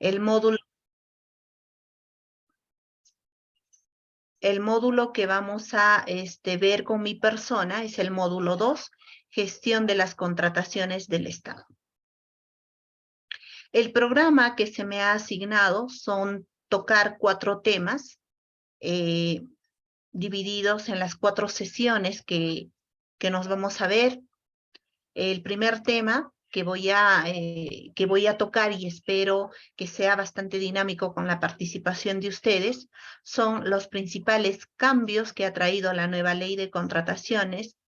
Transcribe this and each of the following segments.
El módulo que vamos a ver con mi persona es el módulo 2, gestión de las contrataciones del Estado. El programa que se me ha asignado son tocar 4 temas divididos en las 4 sesiones que nos vamos a ver. El primer tema que voy a tocar, y espero que sea bastante dinámico con la participación de ustedes, son los principales cambios que ha traído la nueva ley de contrataciones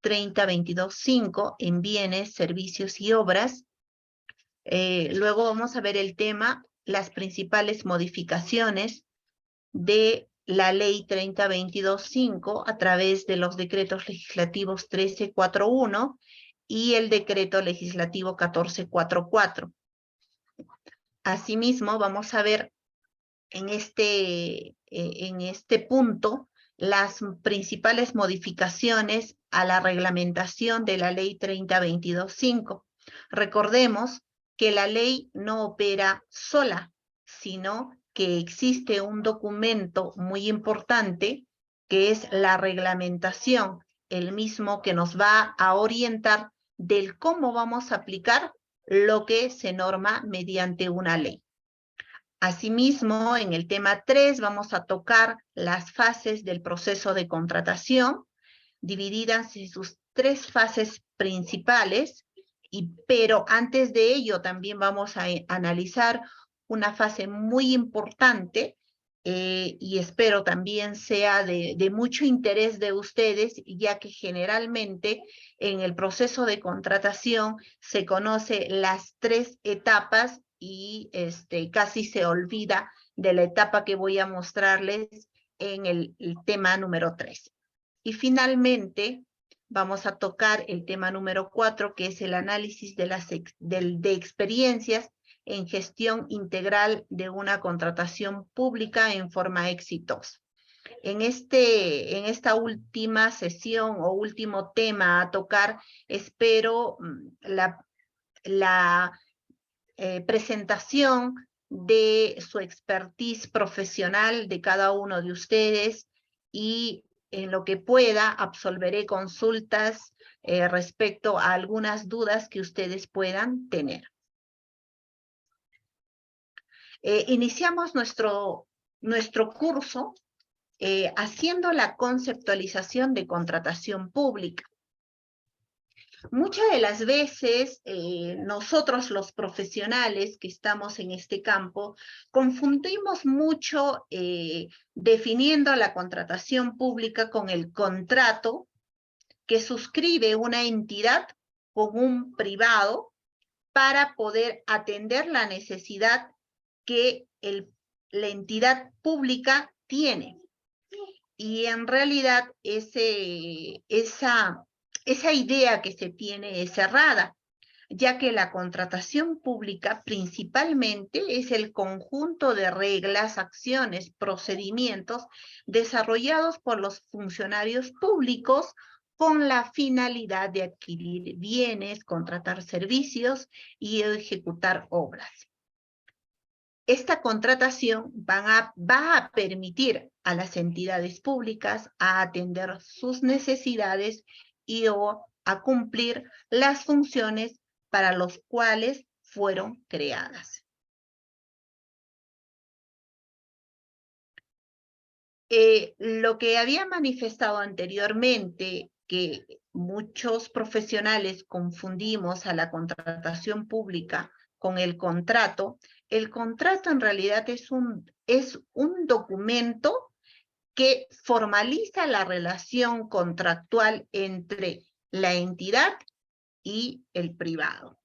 3022.5 en bienes, servicios y obras. Luego vamos a ver el tema, las principales modificaciones de la ley 3022.5 a través de los decretos legislativos 1341 y el decreto legislativo 1444. Asimismo, vamos a ver en este punto las principales modificaciones a la reglamentación de la ley 3022.5. Recordemos que la ley no opera sola, sino que existe un documento muy importante que es la reglamentación, el mismo que nos va a orientar del cómo vamos a aplicar lo que se norma mediante una ley. Asimismo, en el tema 3 vamos a tocar las fases del proceso de contratación, divididas en sus 3 fases principales, pero antes de ello también vamos a analizar una fase muy importante y espero también sea de mucho interés de ustedes, ya que generalmente en el proceso de contratación se conoce las 3 etapas y casi se olvida de la etapa que voy a mostrarles en el tema número 3. Y finalmente vamos a tocar el tema número 4, que es el análisis de experiencias en gestión integral de una contratación pública en forma exitosa. En esta última sesión o último tema a tocar, espero la presentación de su expertise profesional de cada uno de ustedes, y en lo que pueda absolveré consultas respecto a algunas dudas que ustedes puedan tener. Iniciamos nuestro curso haciendo la conceptualización de contratación pública. Muchas de las veces nosotros los profesionales que estamos en este campo confundimos mucho definiendo la contratación pública con el contrato que suscribe una entidad con un privado para poder atender la necesidad que la entidad pública tiene. Y en realidad esa idea que se tiene es errada, ya que la contratación pública principalmente es el conjunto de reglas, acciones, procedimientos desarrollados por los funcionarios públicos con la finalidad de adquirir bienes, contratar servicios y ejecutar obras. Esta contratación va a permitir a las entidades públicas a atender sus necesidades y a cumplir las funciones para los cuales fueron creadas. Lo que había manifestado anteriormente, que muchos profesionales confundimos a la contratación pública con el contrato en realidad es un documento que formaliza la relación contractual entre la entidad y el privado.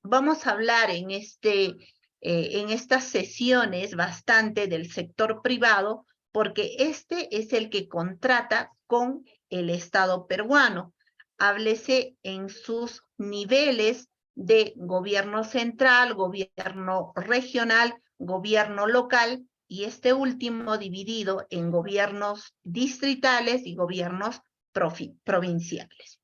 Vamos a hablar en estas sesiones bastante del sector privado, porque este es el que contrata con el Estado peruano. Háblese en sus niveles de gobierno central, gobierno regional, gobierno local, y este último dividido en gobiernos distritales y gobiernos provinciales.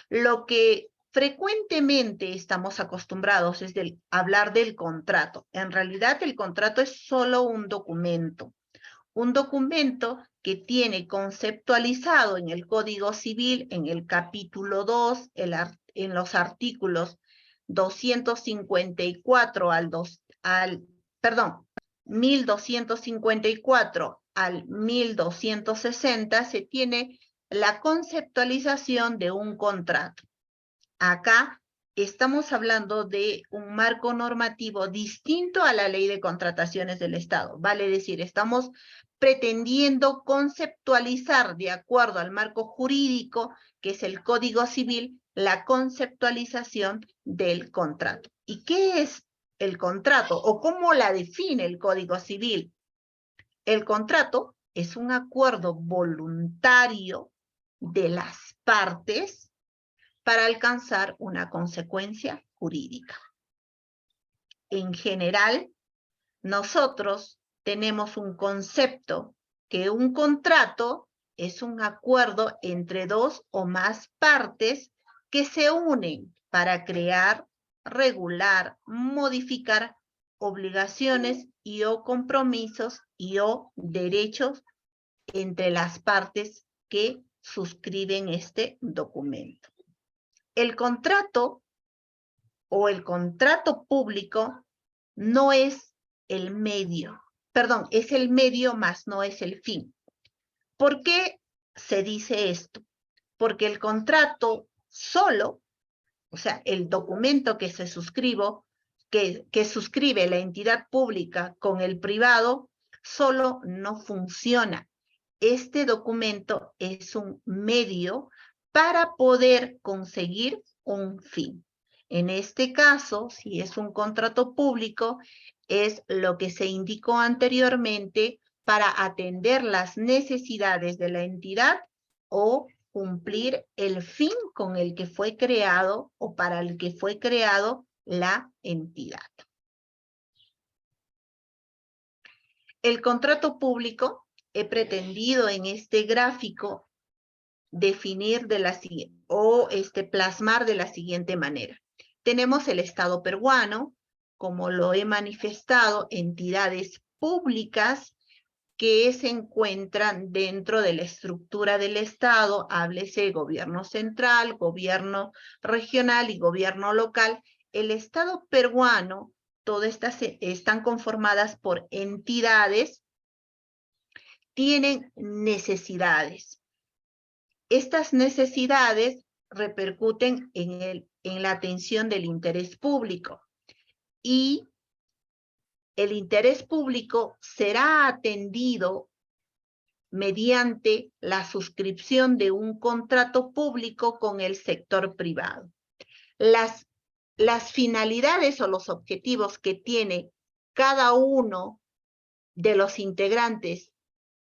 Lo que frecuentemente estamos acostumbrados a hablar del contrato. En realidad el contrato es solo un documento que tiene conceptualizado en el Código Civil, en el capítulo 2, en los artículos 254 1254 al 1260, se tiene la conceptualización de un contrato. Acá estamos hablando de un marco normativo distinto a la Ley de Contrataciones del Estado. Vale decir, estamos pretendiendo conceptualizar de acuerdo al marco jurídico, que es el Código Civil, la conceptualización del contrato. ¿Y qué es el contrato o cómo la define el Código Civil? El contrato es un acuerdo voluntario de las partes para alcanzar una consecuencia jurídica. En general, nosotros tenemos un concepto que un contrato es un acuerdo entre dos o más partes que se unen para crear, regular, modificar obligaciones y o compromisos y o derechos entre las partes que suscriben este documento. El contrato o el contrato público no es el medio, perdón, es el medio más no es el fin. ¿Por qué se dice esto? Porque el contrato solo, o sea, el documento que se que suscribe la entidad pública con el privado, solo no funciona. Este documento es un medio para poder conseguir un fin. En este caso, si es un contrato público, es lo que se indicó anteriormente para atender las necesidades de la entidad o cumplir el fin con el que fue creado o para el que fue creado la entidad. El contrato público, he pretendido en este gráfico definir plasmar de la siguiente manera. Tenemos el Estado peruano, como lo he manifestado, entidades públicas que se encuentran dentro de la estructura del Estado, háblese gobierno central, gobierno regional y gobierno local. El Estado peruano, todas estas están conformadas por entidades, tienen necesidades. Estas necesidades repercuten en la atención del interés público y el interés público será atendido mediante la suscripción de un contrato público con el sector privado. Las finalidades o los objetivos que tiene cada uno de los integrantes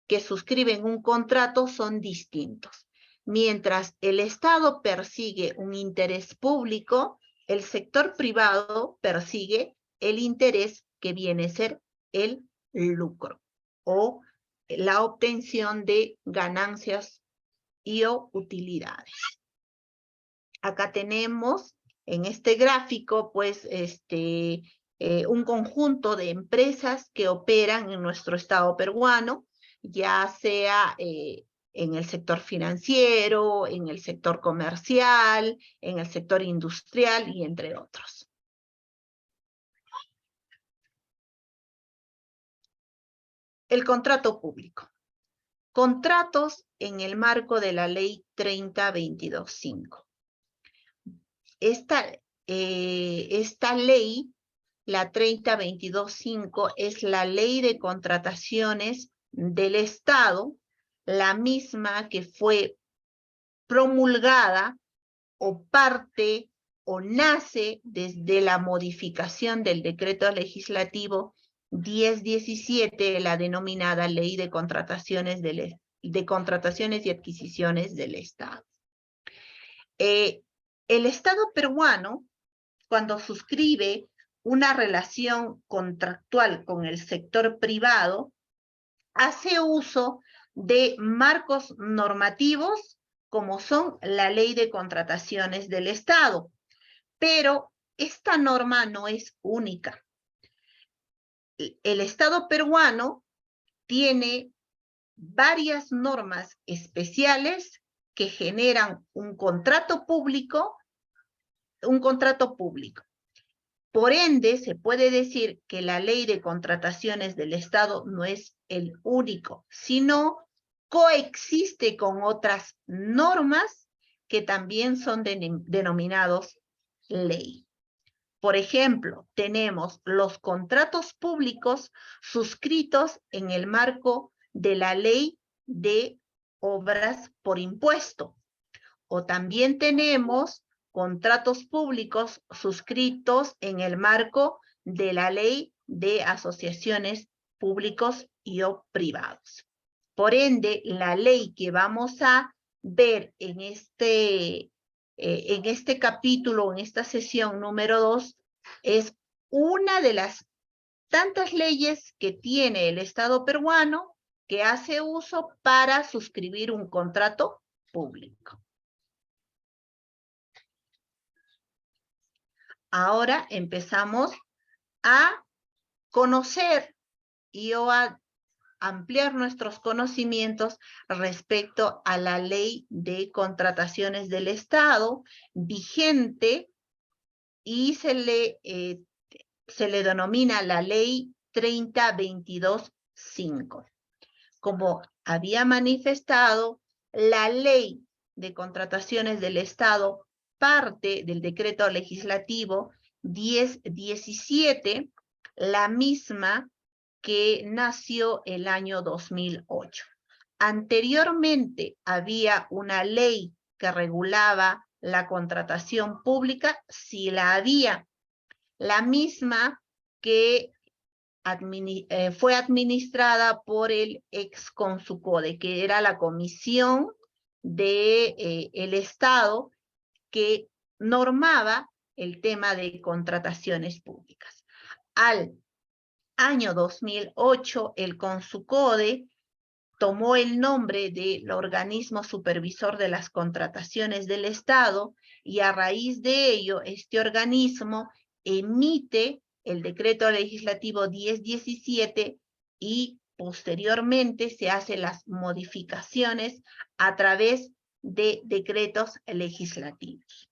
que suscriben un contrato son distintos. Mientras el Estado persigue un interés público, el sector privado persigue el interés que viene a ser el lucro o la obtención de ganancias y o utilidades. Acá tenemos en este gráfico, pues, un conjunto de empresas que operan en nuestro Estado peruano, ya sea en el sector financiero, en el sector comercial, en el sector industrial y entre otros. El contrato público. Contratos en el marco de la Ley 30.22.5. Esta ley, la 30.22.5, es la ley de contrataciones del Estado, la misma que fue promulgada o parte o nace desde la modificación del decreto legislativo 1017, la denominada Ley de Contrataciones y Adquisiciones del Estado. El Estado peruano, cuando suscribe una relación contractual con el sector privado, hace uso de marcos normativos como son la Ley de Contrataciones del Estado. Pero esta norma no es única. El Estado peruano tiene varias normas especiales que generan un contrato público. Por ende, se puede decir que la ley de contrataciones del Estado no es el único, sino coexiste con otras normas que también son denominados ley. Por ejemplo, tenemos los contratos públicos suscritos en el marco de la ley de obras por impuesto. O también tenemos contratos públicos suscritos en el marco de la ley de asociaciones públicos y o privados. Por ende, la ley que vamos a ver en este capítulo, en esta sesión número 2, es una de las tantas leyes que tiene el Estado peruano que hace uso para suscribir un contrato público. Ahora empezamos a conocer y a ampliar nuestros conocimientos respecto a la ley de contrataciones del Estado vigente y se le denomina la ley 3022-5. Como había manifestado, la ley de contrataciones del Estado parte del decreto legislativo 1017, la misma que nació el año 2008. Anteriormente había una ley que regulaba la contratación pública, sí la había, la misma que fue administrada por el ex-Consucode, que era la comisión del Estado que normaba el tema de contrataciones públicas. Al año 2008, el Consucode tomó el nombre del organismo supervisor de las contrataciones del Estado y a raíz de ello, este organismo emite el decreto legislativo 1017 y posteriormente se hacen las modificaciones a través de decretos legislativos.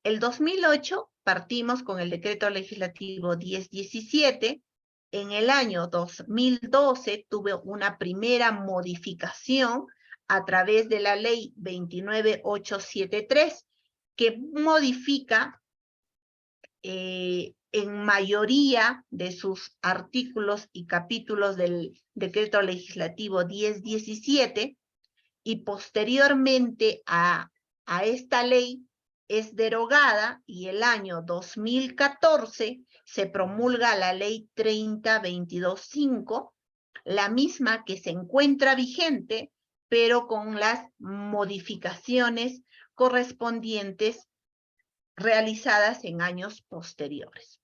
El 2008 partimos con el decreto legislativo 1017. En el año 2012 tuve una primera modificación a través de la ley 29873 que modifica en mayoría de sus artículos y capítulos del decreto legislativo 1017 y posteriormente a esta ley es derogada y el año 2014 se promulga la ley 3022-5, la misma que se encuentra vigente, pero con las modificaciones correspondientes realizadas en años posteriores.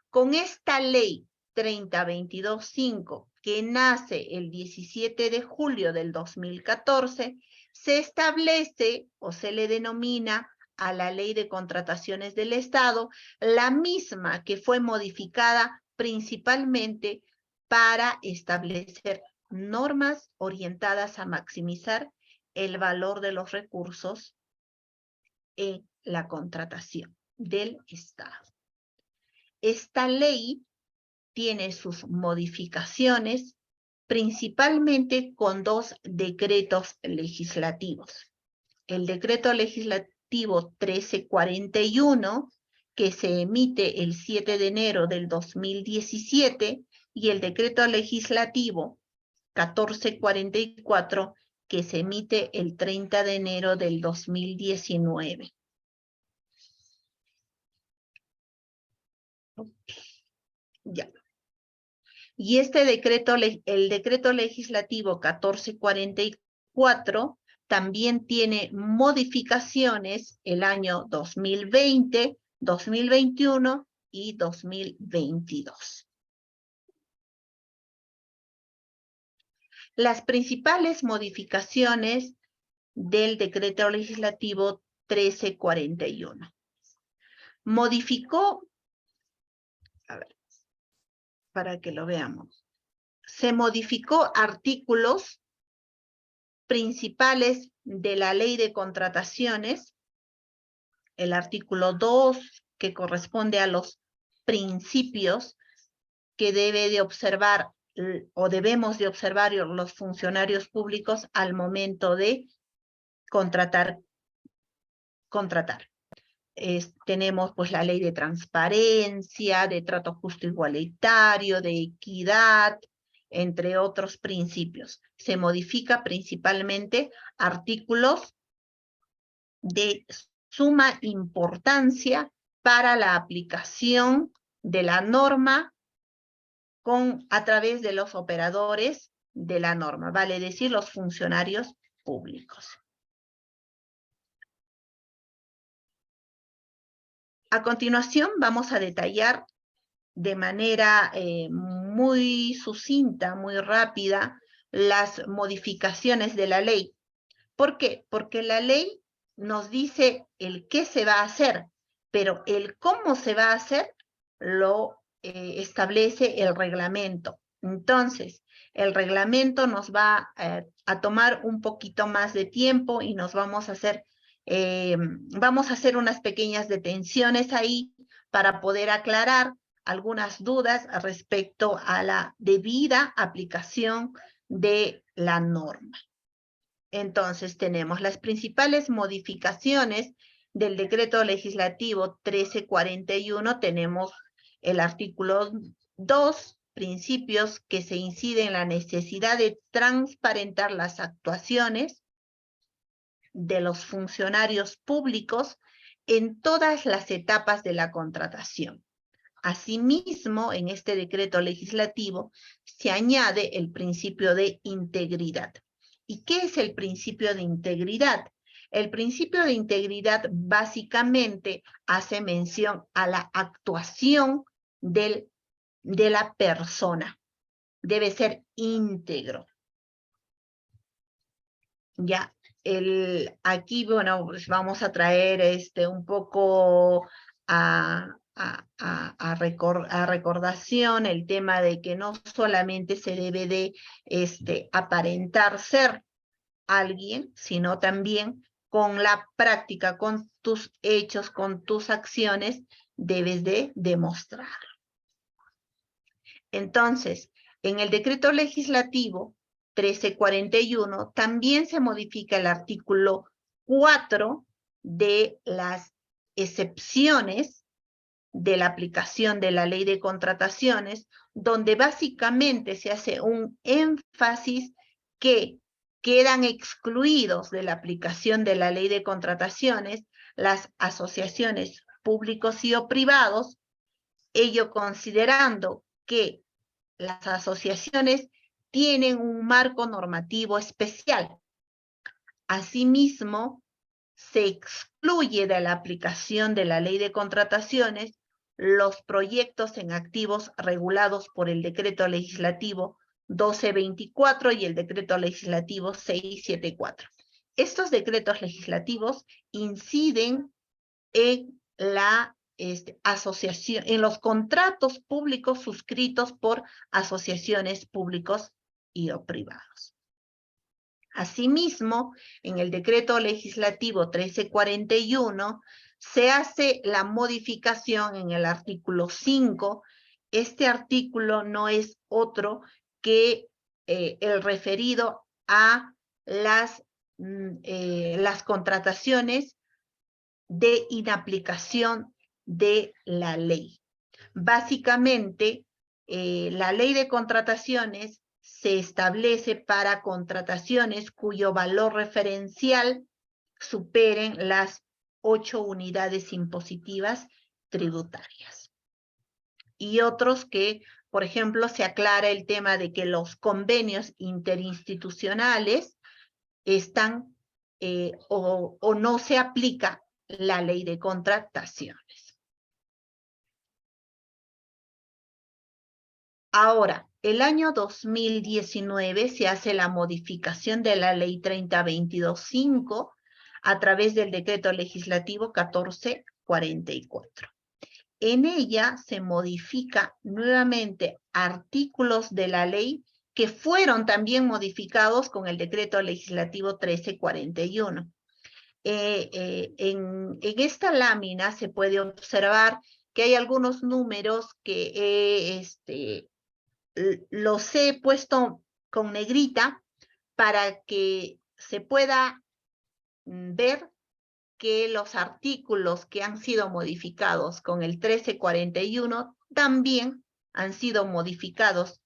Con esta ley 3022-5, que nace el 17 de julio del 2014, se establece o se le denomina a la Ley de Contrataciones del Estado, la misma que fue modificada principalmente para establecer normas orientadas a maximizar el valor de los recursos en la contratación del Estado. Esta ley tiene sus modificaciones principalmente con dos decretos legislativos. El decreto legislativo 1341, que se emite el 7 de enero del 2017, y el decreto legislativo 1444, que se emite el 30 de enero del 2019. Ya. Y este decreto, el decreto legislativo 1444, también tiene modificaciones el año 2020, 2021 y 2022. Las principales modificaciones del decreto legislativo 1341. modificó, a ver, para que lo veamos, se modificó artículos principales de la Ley de Contrataciones, el artículo 2, que corresponde a los principios que debe de observar o debemos de observar los funcionarios públicos al momento de contratar. Tenemos pues la ley de transparencia, de trato justo igualitario, de equidad, entre otros principios. Se modifica principalmente artículos de suma importancia para la aplicación de la norma a través de los operadores de la norma, vale decir, los funcionarios públicos. A continuación vamos a detallar de manera muy sucinta, muy rápida, las modificaciones de la ley. ¿Por qué? Porque la ley nos dice el qué se va a hacer, pero el cómo se va a hacer lo establece el reglamento. Entonces, el reglamento nos va a tomar un poquito más de tiempo y nos vamos a hacer unas pequeñas detenciones ahí para poder aclarar algunas dudas respecto a la debida aplicación de la norma. Entonces, tenemos las principales modificaciones del decreto legislativo 1341. Tenemos el artículo 2, principios que se inciden en la necesidad de transparentar las actuaciones de los funcionarios públicos en todas las etapas de la contratación. Asimismo, en este decreto legislativo se añade el principio de integridad. ¿Y qué es el principio de integridad? El principio de integridad básicamente hace mención a la actuación de la persona. Debe ser íntegro. Ya, aquí, bueno, pues vamos a traer un poco a recordación el tema de que no solamente se debe de aparentar ser alguien, sino también con la práctica, con tus hechos, con tus acciones, debes de demostrar. Entonces, en el decreto legislativo 1341 también se modifica el artículo 4 de las excepciones de la aplicación de la ley de contrataciones, donde básicamente se hace un énfasis que quedan excluidos de la aplicación de la ley de contrataciones las asociaciones públicos y o privados, ello considerando que las asociaciones tienen un marco normativo especial. Asimismo, se excluye de la aplicación de la ley de contrataciones los proyectos en activos regulados por el decreto legislativo 1224 y el decreto legislativo 674. Estos decretos legislativos inciden en la asociación, en los contratos públicos suscritos por asociaciones públicos y o privados. Asimismo, en el decreto legislativo 1341 se hace la modificación en el artículo 5. Este artículo no es otro que el referido a las contrataciones de inaplicación de la ley. Básicamente, la ley de contrataciones se establece para contrataciones cuyo valor referencial superen las 8 unidades impositivas tributarias. Y otros que, por ejemplo, se aclara el tema de que los convenios interinstitucionales están o no se aplica la ley de contrataciones. Ahora, el año 2019 se hace la modificación de la ley 3022.5 a través del decreto legislativo 1444. En ella se modifica nuevamente artículos de la ley que fueron también modificados con el decreto legislativo 1341. En esta lámina se puede observar que hay algunos números que los he puesto con negrita para que se pueda ver que los artículos que han sido modificados con el 1341 también han sido modificados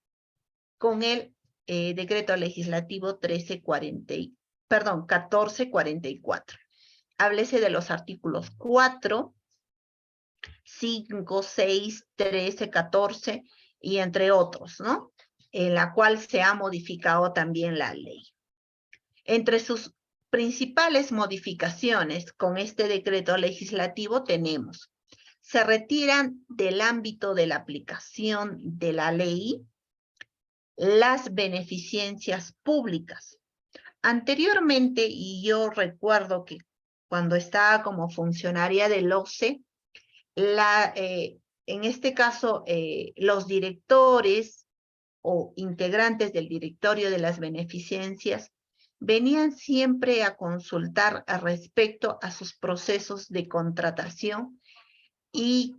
con el decreto legislativo 1444. Háblese de los artículos 4, 5, 6, 13, 14 y entre otros, ¿no? En la cual se ha modificado también la ley. Entre sus principales modificaciones con este decreto legislativo tenemos: se retiran del ámbito de la aplicación de la ley las beneficencias públicas. Anteriormente, y yo recuerdo que cuando estaba como funcionaria del OCE, en este caso, los directores o integrantes del directorio de las beneficencias venían siempre a consultar respecto a sus procesos de contratación y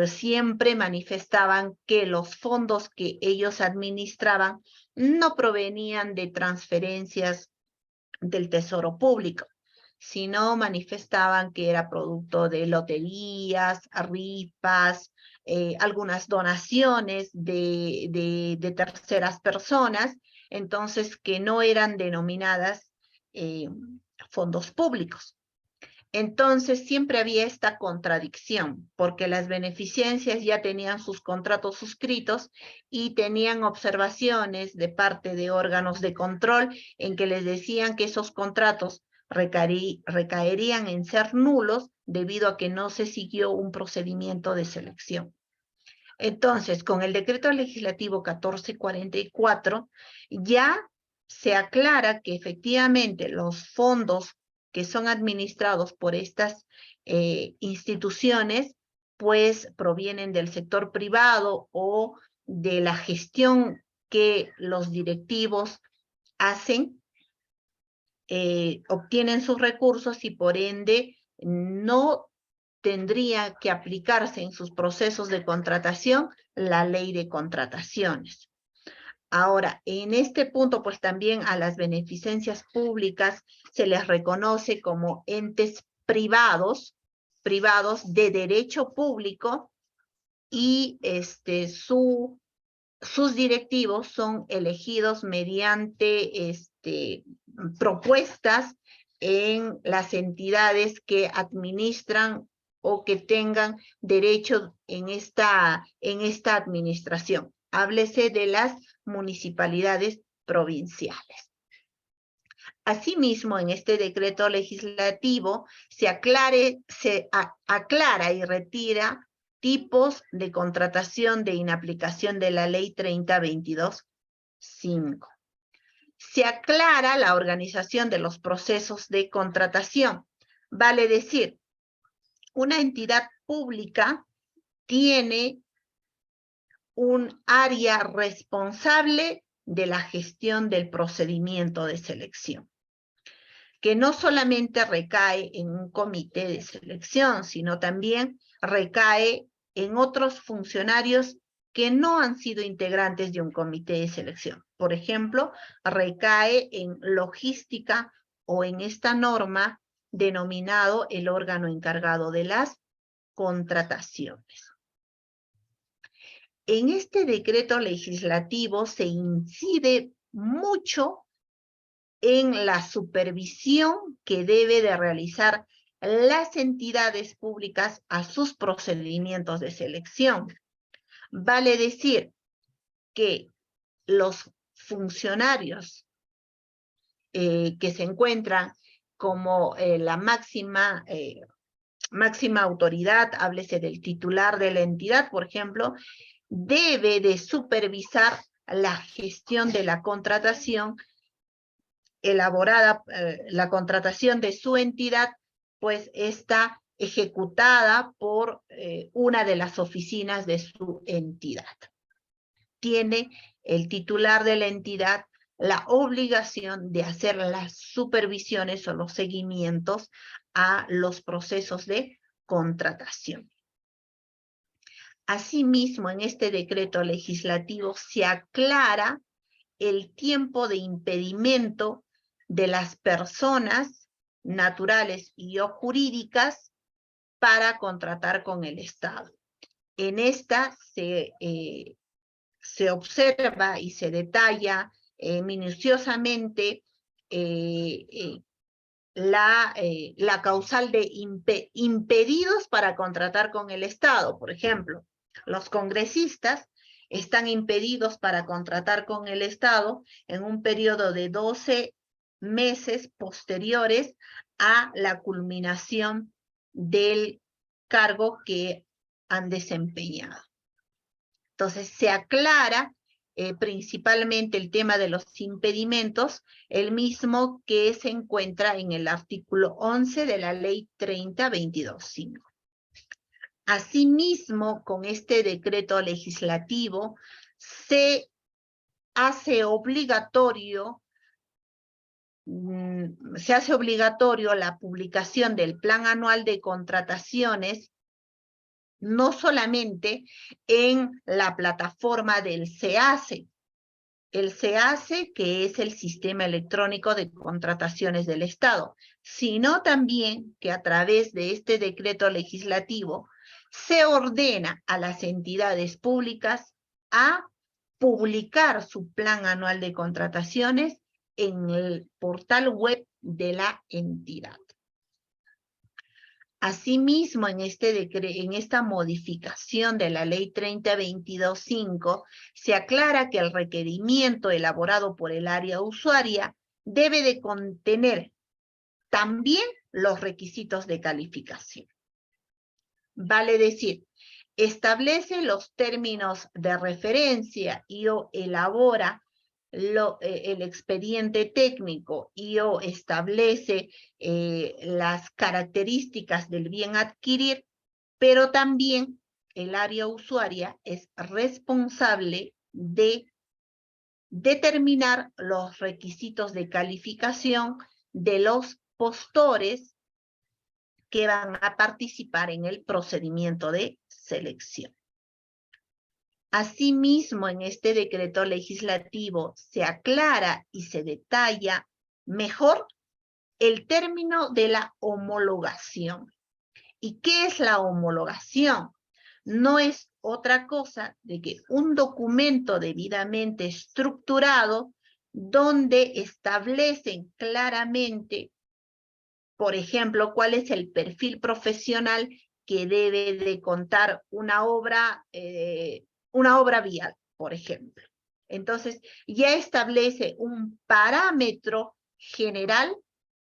siempre manifestaban que los fondos que ellos administraban no provenían de transferencias del Tesoro Público, sino manifestaban que era producto de loterías, rifas, algunas donaciones de terceras personas, entonces que no eran denominadas fondos públicos. Entonces siempre había esta contradicción, porque las beneficencias ya tenían sus contratos suscritos y tenían observaciones de parte de órganos de control en que les decían que esos contratos recaerían en ser nulos debido a que no se siguió un procedimiento de selección. Entonces, con el decreto legislativo 1444 ya se aclara que efectivamente los fondos que son administrados por estas instituciones, pues provienen del sector privado o de la gestión que los directivos hacen, obtienen sus recursos y por ende no tendría que aplicarse en sus procesos de contratación la ley de contrataciones. Ahora, en este punto, pues también a las beneficencias públicas se les reconoce como entes privados de derecho público y sus directivos son elegidos mediante propuestas en las entidades que administran o que tengan derecho en esta administración. Háblese de las municipalidades provinciales. Asimismo, en este decreto legislativo se aclara y retira tipos de contratación de inaplicación de la ley 3022-5. Se aclara la organización de los procesos de contratación. Vale decir, una entidad pública tiene un área responsable de la gestión del procedimiento de selección, que no solamente recae en un comité de selección, sino también recae en otros funcionarios que no han sido integrantes de un comité de selección. Por ejemplo, recae en logística o en esta norma denominado el órgano encargado de las contrataciones. En este decreto legislativo se incide mucho en la supervisión que debe de realizar las entidades públicas a sus procedimientos de selección. Vale decir que los funcionarios que se encuentran como la máxima autoridad, háblese del titular de la entidad, por ejemplo, debe de supervisar la gestión de la contratación elaborada, la contratación de su entidad, pues esta ejecutada por una de las oficinas de su entidad. Tiene el titular de la entidad la obligación de hacer las supervisiones o los seguimientos a los procesos de contratación. Asimismo, en este decreto legislativo se aclara el tiempo de impedimento de las personas naturales y o jurídicas para contratar con el Estado. En esta se observa y se detalla minuciosamente la causal de impedidos para contratar con el Estado. Por ejemplo, los congresistas están impedidos para contratar con el Estado en un periodo de 12 meses posteriores a la culminación del cargo que han desempeñado. Entonces, se aclara principalmente el tema de los impedimentos, el mismo que se encuentra en el artículo 11 de la Ley 30/22/5. Asimismo, con este decreto legislativo, se hace obligatorio la publicación del Plan Anual de Contrataciones, no solamente en la plataforma del SEACE, el SEACE, que es el Sistema Electrónico de Contrataciones del Estado, sino también que a través de este decreto legislativo se ordena a las entidades públicas a publicar su Plan Anual de Contrataciones en el portal web de la entidad. Asimismo, en esta modificación de la Ley 30/22/5, se aclara que el requerimiento elaborado por el área usuaria debe de contener también los requisitos de calificación. Vale decir, establece los términos de referencia y o elabora el expediente técnico y o establece las características del bien a adquirir, pero también el área usuaria es responsable de determinar los requisitos de calificación de los postores que van a participar en el procedimiento de selección. Asimismo, en este decreto legislativo se aclara y se detalla mejor el término de la homologación. ¿Y qué es la homologación? No es otra cosa de que un documento debidamente estructurado donde establecen claramente, por ejemplo, cuál es el perfil profesional que debe de contar una obra vial, por ejemplo. Entonces, ya establece un parámetro general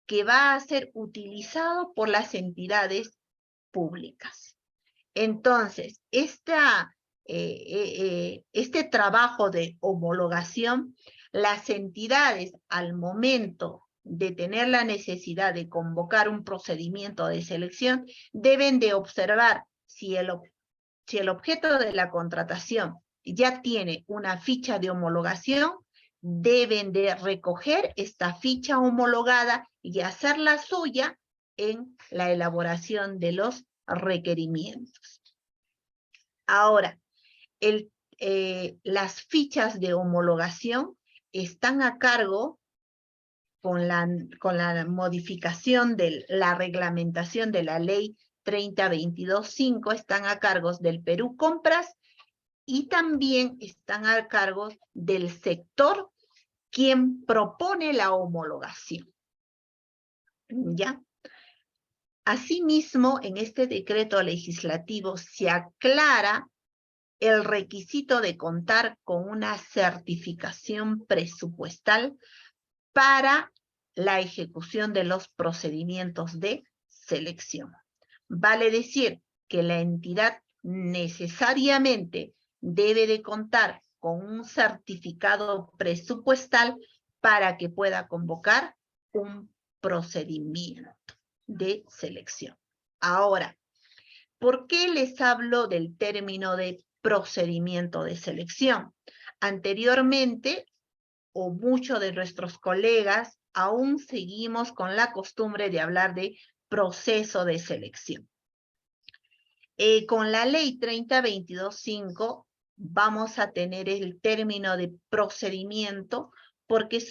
que va a ser utilizado por las entidades públicas. Entonces, este trabajo de homologación, las entidades al momento de tener la necesidad de convocar un procedimiento de selección, deben de observar si el objeto de la contratación ya tiene una ficha de homologación, deben de recoger esta ficha homologada y hacerla suya en la elaboración de los requerimientos. Ahora, las fichas de homologación están a cargo, con la modificación de la reglamentación de la Ley 30/22/5, están a cargo del Perú Compras y también están a cargo del sector quien propone la homologación. ¿Ya? Asimismo, en este decreto legislativo se aclara el requisito de contar con una certificación presupuestal para la ejecución de los procedimientos de selección. Vale decir que la entidad necesariamente debe de contar con un certificado presupuestal para que pueda convocar un procedimiento de selección. Ahora, ¿por qué les hablo del término de procedimiento de selección? Anteriormente, o muchos de nuestros colegas, aún seguimos con la costumbre de hablar de proceso de selección. Con la ley 3022.5 vamos a tener el término de procedimiento porque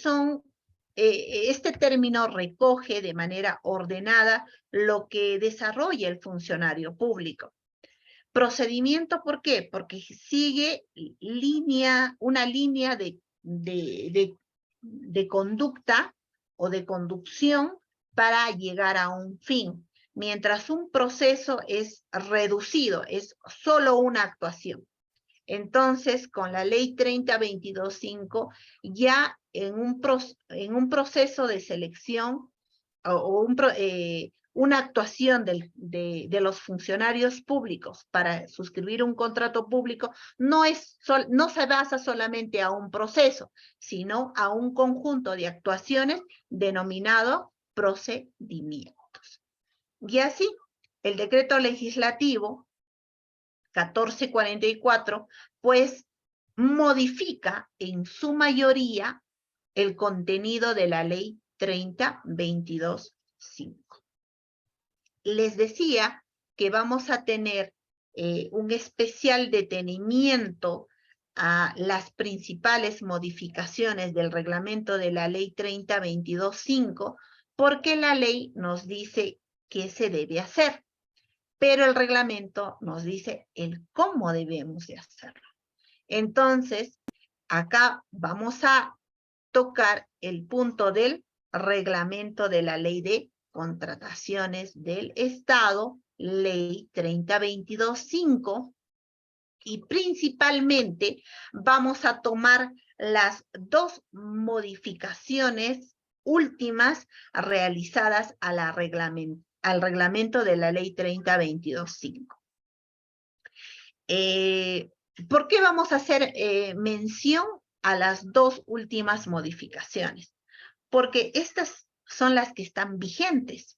este término recoge de manera ordenada lo que desarrolla el funcionario público. Procedimiento, ¿por qué? Porque sigue una línea de conducta o de conducción para llegar a un fin, mientras un proceso es reducido, es solo una actuación. Entonces, con la ley 3022.5, ya en un proceso de selección o una actuación de los funcionarios públicos para suscribir un contrato público no se basa solamente a un proceso, sino a un conjunto de actuaciones denominado procedimientos. Y así, el decreto legislativo 1444, pues modifica en su mayoría el contenido de la ley 3022.5. Les decía que vamos a tener un especial detenimiento a las principales modificaciones del reglamento de la ley 3022.5, porque la ley nos dice qué se debe hacer, pero el reglamento nos dice el cómo debemos de hacerlo. Entonces, acá vamos a tocar el punto del reglamento de la ley de contrataciones del Estado, ley 3022.5, y principalmente vamos a tomar las dos modificaciones últimas realizadas al reglamento de la ley 3022.5. ¿Por qué vamos a hacer mención a las dos últimas modificaciones? Porque estas son las que están vigentes.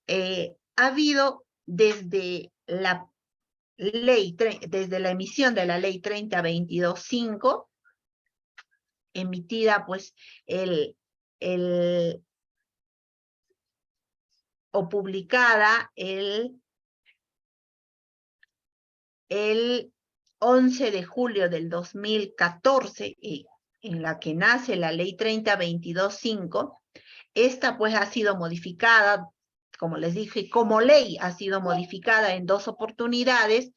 Ha habido desde la emisión de la ley 3022.5, emitida pues o publicada el 11 de julio del 2014, en la que nace la ley 3022.5, esta pues ha sido modificada, como les dije, como ley ha sido modificada en dos oportunidades,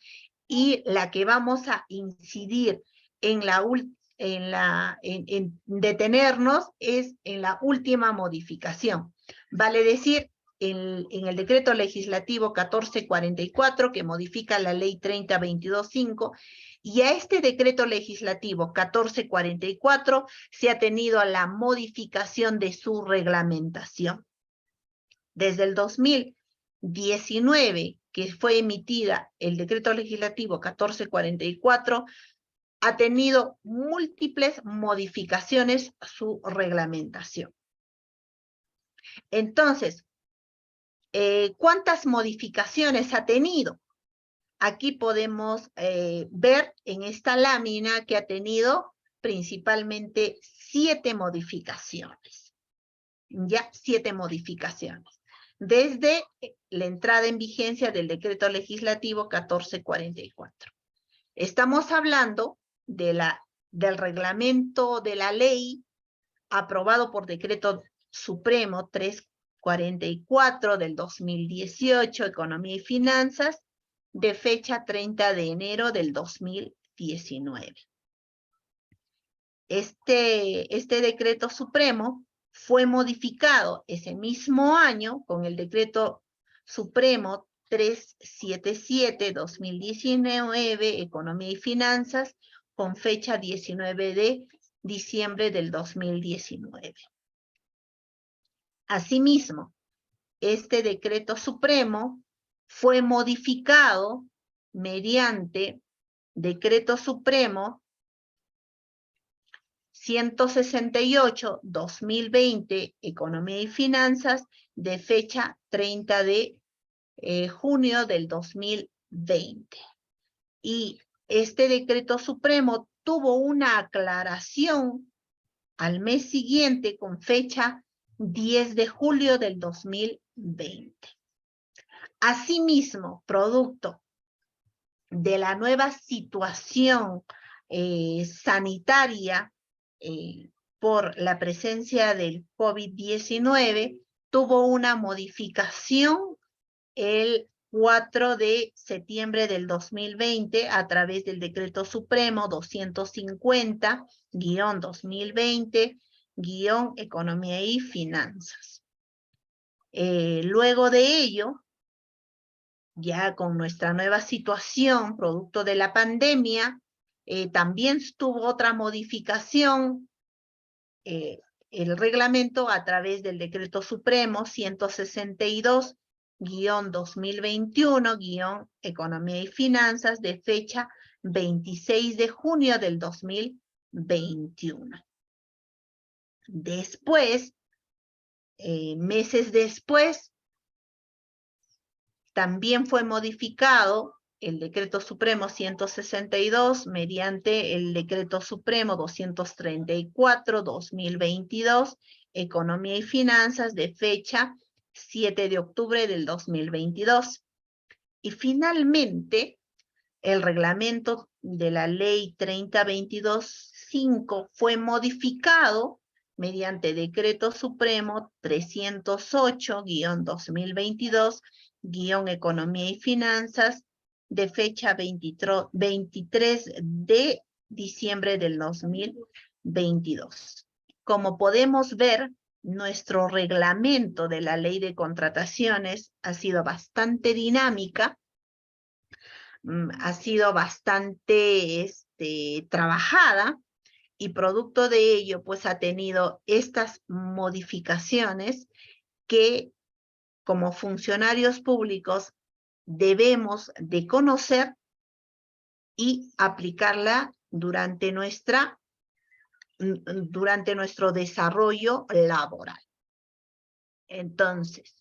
y la que vamos a incidir en detenernos es en la última modificación. Vale decir, en el decreto legislativo 1444, que modifica la ley 3022.5, y a este decreto legislativo 1444 se ha tenido la modificación de su reglamentación. Desde el 2019, que fue emitida el decreto legislativo 1444, ha tenido múltiples modificaciones su reglamentación. Entonces, ¿cuántas modificaciones ha tenido? Aquí podemos ver en esta lámina que ha tenido principalmente 7 modificaciones. Ya 7 modificaciones. Desde la entrada en vigencia del decreto legislativo 1444. Estamos hablando del reglamento de la ley aprobado por decreto supremo 344 del 2018, Economía y Finanzas, de fecha 30 de enero del 2019. Este decreto supremo fue modificado ese mismo año con el decreto supremo 377-2019, Economía y Finanzas, con fecha 19 de diciembre del 2019. Asimismo, este decreto supremo fue modificado mediante decreto supremo 168-2020, Economía y Finanzas, de fecha 30 de junio del 2020. Y este decreto supremo tuvo una aclaración al mes siguiente con fecha 10 de julio del 2020. Asimismo, producto de la nueva situación sanitaria por la presencia del COVID-19, tuvo una modificación el 4 de septiembre del 2020 a través del Decreto Supremo 250-2020-Economía y Finanzas. Luego de ello, ya con nuestra nueva situación, producto de la pandemia, también tuvo otra modificación, el reglamento a través del Decreto Supremo 162-2021-Economía y Finanzas de fecha 26 de junio del 2021. Después, meses después, también fue modificado el Decreto Supremo 162 mediante el Decreto Supremo 234-2022, Economía y Finanzas, de fecha 7 de octubre del 2022. Y finalmente, el reglamento de la Ley 3022-5 fue modificado mediante Decreto Supremo 308-2022, Economía y Finanzas, de fecha 23 de diciembre del 2022. Como podemos ver, nuestro reglamento de la Ley de Contrataciones ha sido bastante dinámica, ha sido bastante trabajada, y producto de ello, pues ha tenido estas modificaciones que como funcionarios públicos debemos de conocer y aplicarla durante nuestro desarrollo laboral. Entonces,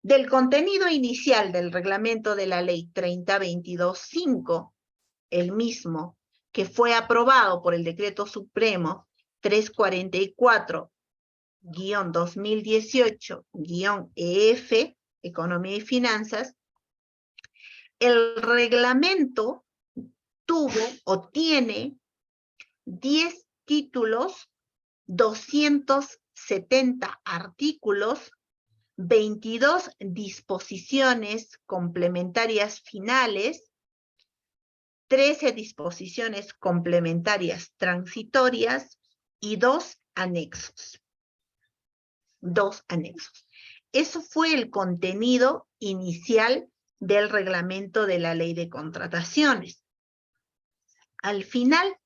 del contenido inicial del reglamento de la Ley 3022-5, el mismo que fue aprobado por el Decreto Supremo 344-2018-EF, Economía y Finanzas, el reglamento tuvo o tiene 10 títulos, 270 artículos, 22 disposiciones complementarias finales, 13 disposiciones complementarias transitorias y 2 anexos. 2 anexos. Eso fue el contenido inicial del reglamento de la Ley de Contrataciones. Al final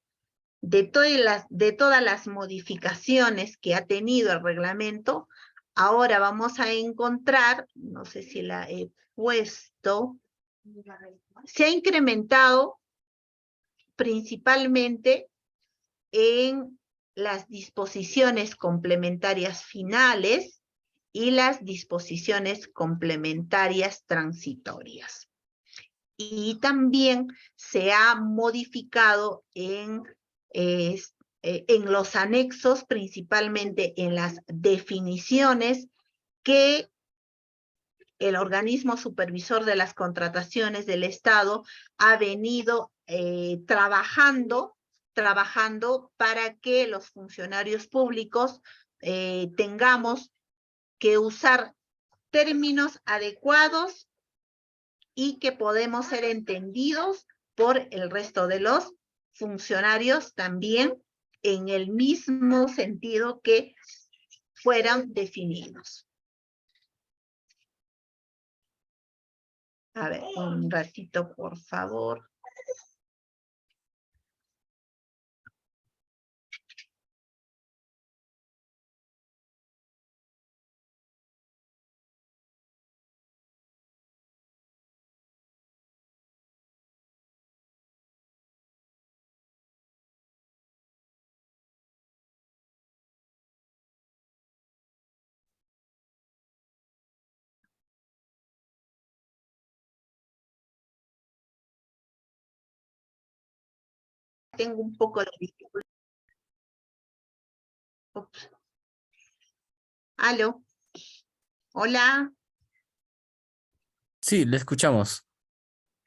de todas las modificaciones que ha tenido el reglamento, ahora vamos a encontrar, no sé si la he puesto, se ha incrementado principalmente en las disposiciones complementarias finales y las disposiciones complementarias transitorias. Y también se ha modificado en los anexos, principalmente en las definiciones que el organismo supervisor de las contrataciones del Estado ha venido trabajando para que los funcionarios públicos tengamos que usar términos adecuados y que podemos ser entendidos por el resto de los funcionarios también en el mismo sentido que fueran definidos. A ver, un ratito, por favor. tengo un poco de dificultad. Ups. ¿Aló? Hola. Sí, le escuchamos.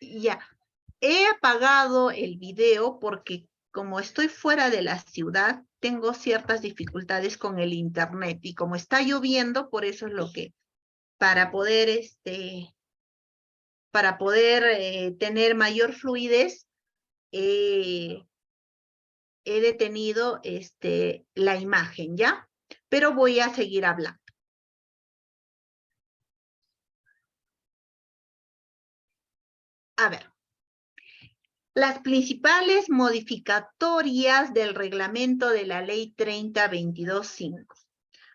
Ya. He apagado el video porque como estoy fuera de la ciudad, tengo ciertas dificultades con el internet y como está lloviendo, por eso es lo que, para poder, tener mayor fluidez, he detenido, la imagen, ¿ya? Pero voy a seguir hablando. A ver. Las principales modificatorias del reglamento de la ley 30.22.5.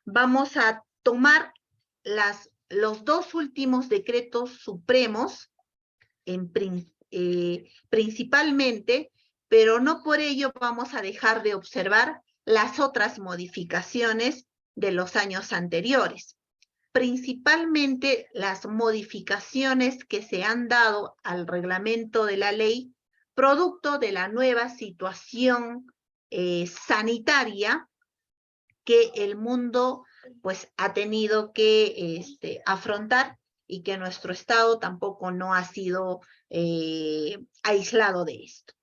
Vamos a tomar los dos últimos decretos supremos, principalmente, pero no por ello vamos a dejar de observar las otras modificaciones de los años anteriores. Principalmente las modificaciones que se han dado al reglamento de la ley producto de la nueva situación sanitaria que el mundo pues ha tenido que afrontar y que nuestro estado tampoco no ha sido aislado de esto.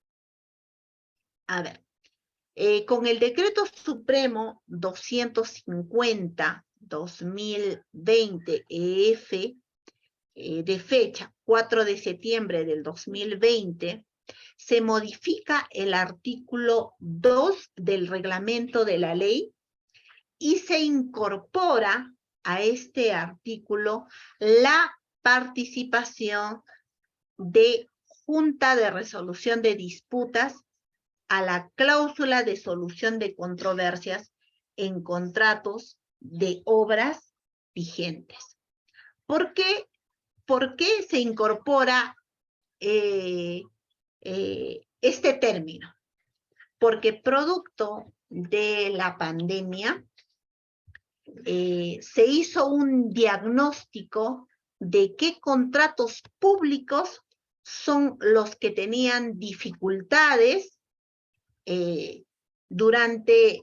A ver, con el decreto supremo 250/2020 EF de fecha 4 de septiembre del 2020, se modifica el artículo 2 del reglamento de la ley y se incorpora a este artículo la participación de Junta de Resolución de Disputas a la cláusula de solución de controversias en contratos de obras vigentes. ¿Por qué se incorpora este término? Porque producto de la pandemia se hizo un diagnóstico de qué contratos públicos son los que tenían dificultades durante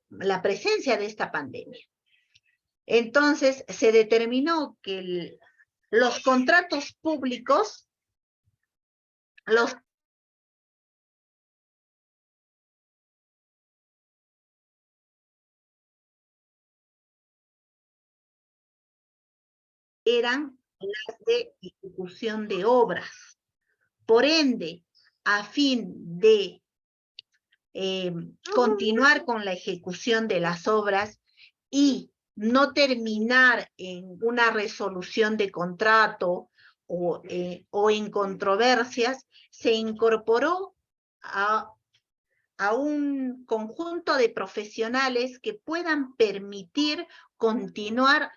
la presencia de esta pandemia. Entonces, se determinó que los contratos públicos, eran las de ejecución de obras. Por ende, a fin de continuar con la ejecución de las obras y no terminar en una resolución de contrato o en controversias, se incorporó a un conjunto de profesionales que puedan permitir continuar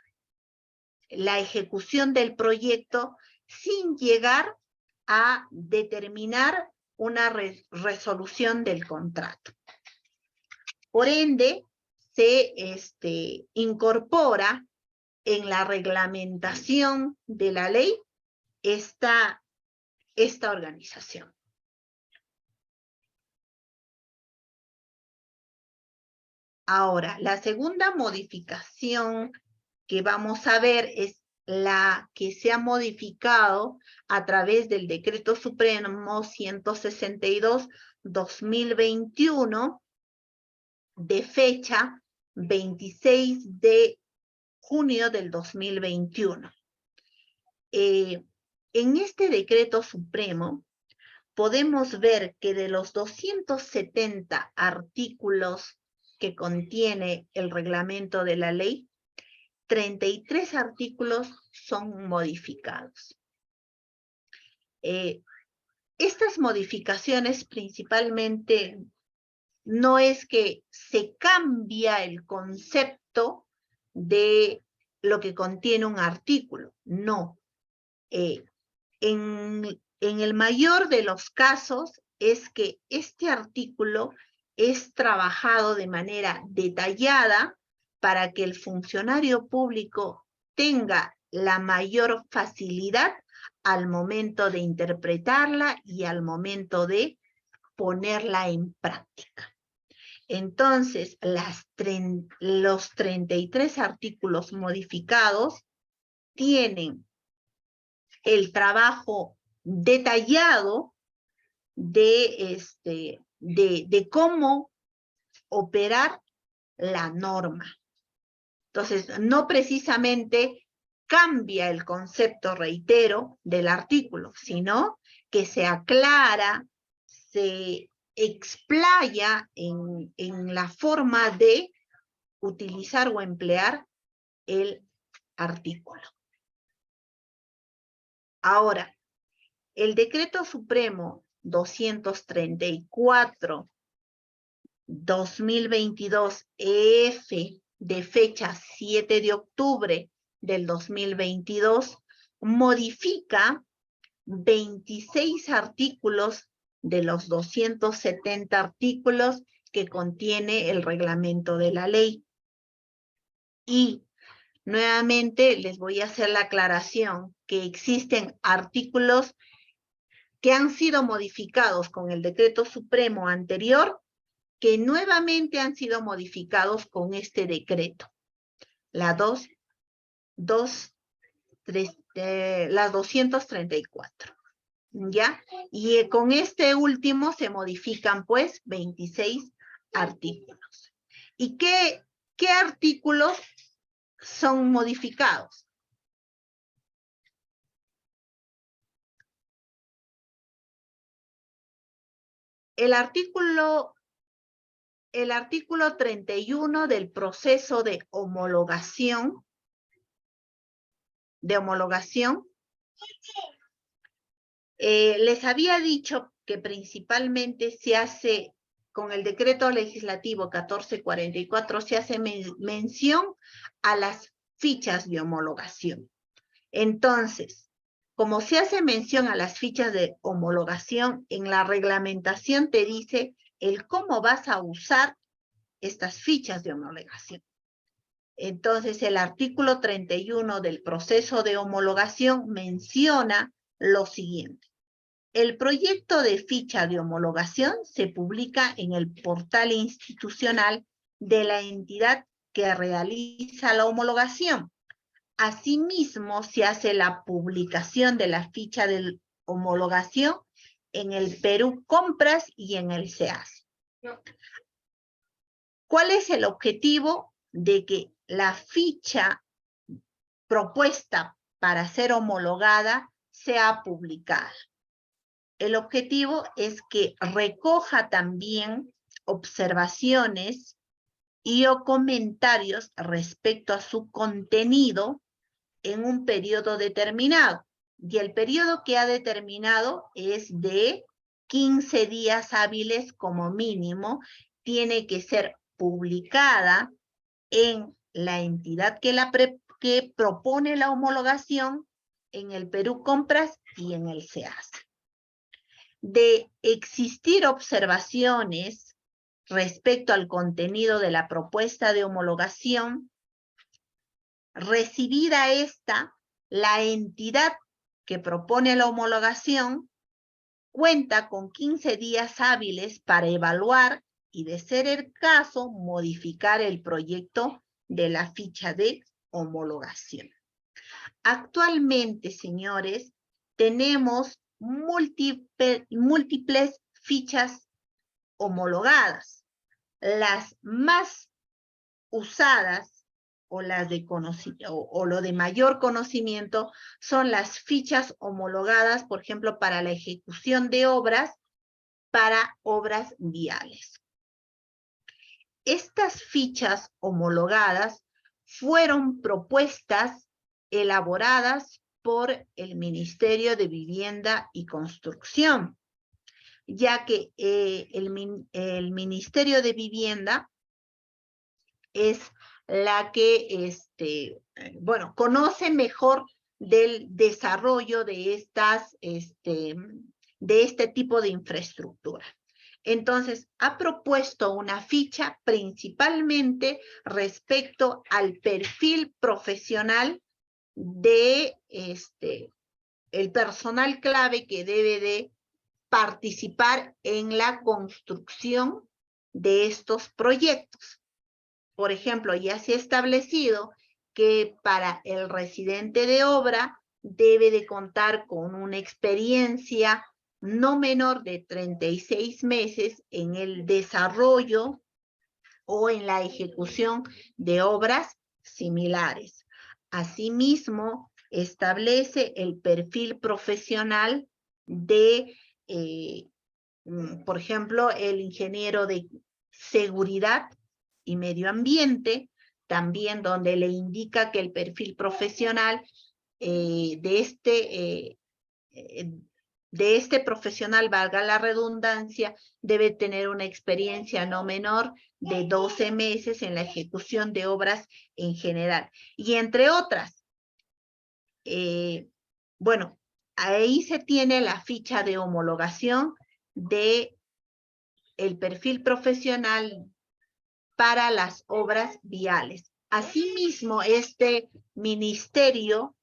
la ejecución del proyecto sin llegar a determinar una resolución del contrato. Por ende, se incorpora en la reglamentación de la ley esta organización. Ahora, la segunda modificación que vamos a ver es la que se ha modificado a través del Decreto Supremo 162/2021 de fecha 26 de junio del 2021. En este Decreto Supremo podemos ver que de los 270 artículos que contiene el reglamento de la ley, 33 artículos son modificados. Estas modificaciones principalmente no es que se cambia el concepto de lo que contiene un artículo, no. En el mayor de los casos es que este artículo es trabajado de manera detallada para que el funcionario público tenga la mayor facilidad al momento de interpretarla y al momento de ponerla en práctica. Entonces, los 33 artículos modificados tienen el trabajo detallado de cómo operar la norma. Entonces, no precisamente cambia el concepto, reitero, del artículo, sino que se aclara, se explaya en la forma de utilizar o emplear el artículo. Ahora, el Decreto Supremo 234/2022 de fecha 7 de octubre del 2022 modifica 26 artículos de los 270 artículos que contiene el reglamento de la ley. Y nuevamente les voy a hacer la aclaración que existen artículos que han sido modificados con el decreto supremo anterior, que nuevamente han sido modificados con este decreto. Las 234. ¿Ya? Y con este último se modifican, pues, 26 artículos. ¿Y qué artículos son modificados? El artículo 31 del proceso de homologación, les había dicho que principalmente se hace, con el decreto legislativo 1444, se hace mención a las fichas de homologación. Entonces, como se hace mención a las fichas de homologación, en la reglamentación te dice el cómo vas a usar estas fichas de homologación. Entonces, el artículo 31 del proceso de homologación menciona lo siguiente. El proyecto de ficha de homologación se publica en el portal institucional de la entidad que realiza la homologación. Asimismo, se hace la publicación de la ficha de homologación en el Perú Compras y en el SEAS. ¿Cuál es el objetivo de que la ficha propuesta para ser homologada sea publicada? El objetivo es que recoja también observaciones o comentarios respecto a su contenido en un periodo determinado. Y el periodo que ha determinado es de 15 días hábiles como mínimo. Tiene que ser publicada en la entidad que propone la homologación, en el Perú Compras y en el SEAS. De existir observaciones respecto al contenido de la propuesta de homologación, recibida esta, la entidad que propone la homologación cuenta con 15 días hábiles para evaluar y, de ser el caso, modificar el proyecto de la ficha de homologación. Actualmente, señores, tenemos múltiples fichas homologadas. Las más usadas o las de lo de mayor conocimiento son las fichas homologadas, por ejemplo, para la ejecución de obras, para obras viales. Estas fichas homologadas fueron propuestas elaboradas por el Ministerio de Vivienda y Construcción, ya que el Ministerio de Vivienda es la que, conoce mejor del desarrollo de este tipo de infraestructura. Entonces, ha propuesto una ficha principalmente respecto al perfil profesional de el personal clave que debe de participar en la construcción de estos proyectos. Por ejemplo, ya se ha establecido que para el residente de obra debe de contar con una experiencia no menor de 36 meses en el desarrollo o en la ejecución de obras similares. Asimismo, establece el perfil profesional de, por ejemplo, el ingeniero de seguridad y medio ambiente, también donde le indica que el perfil profesional de este profesional, valga la redundancia, debe tener una experiencia no menor de 12 meses en la ejecución de obras en general. Y entre otras, bueno, ahí se tiene la ficha de homologación de el perfil profesional para las obras viales. Asimismo, este ministerio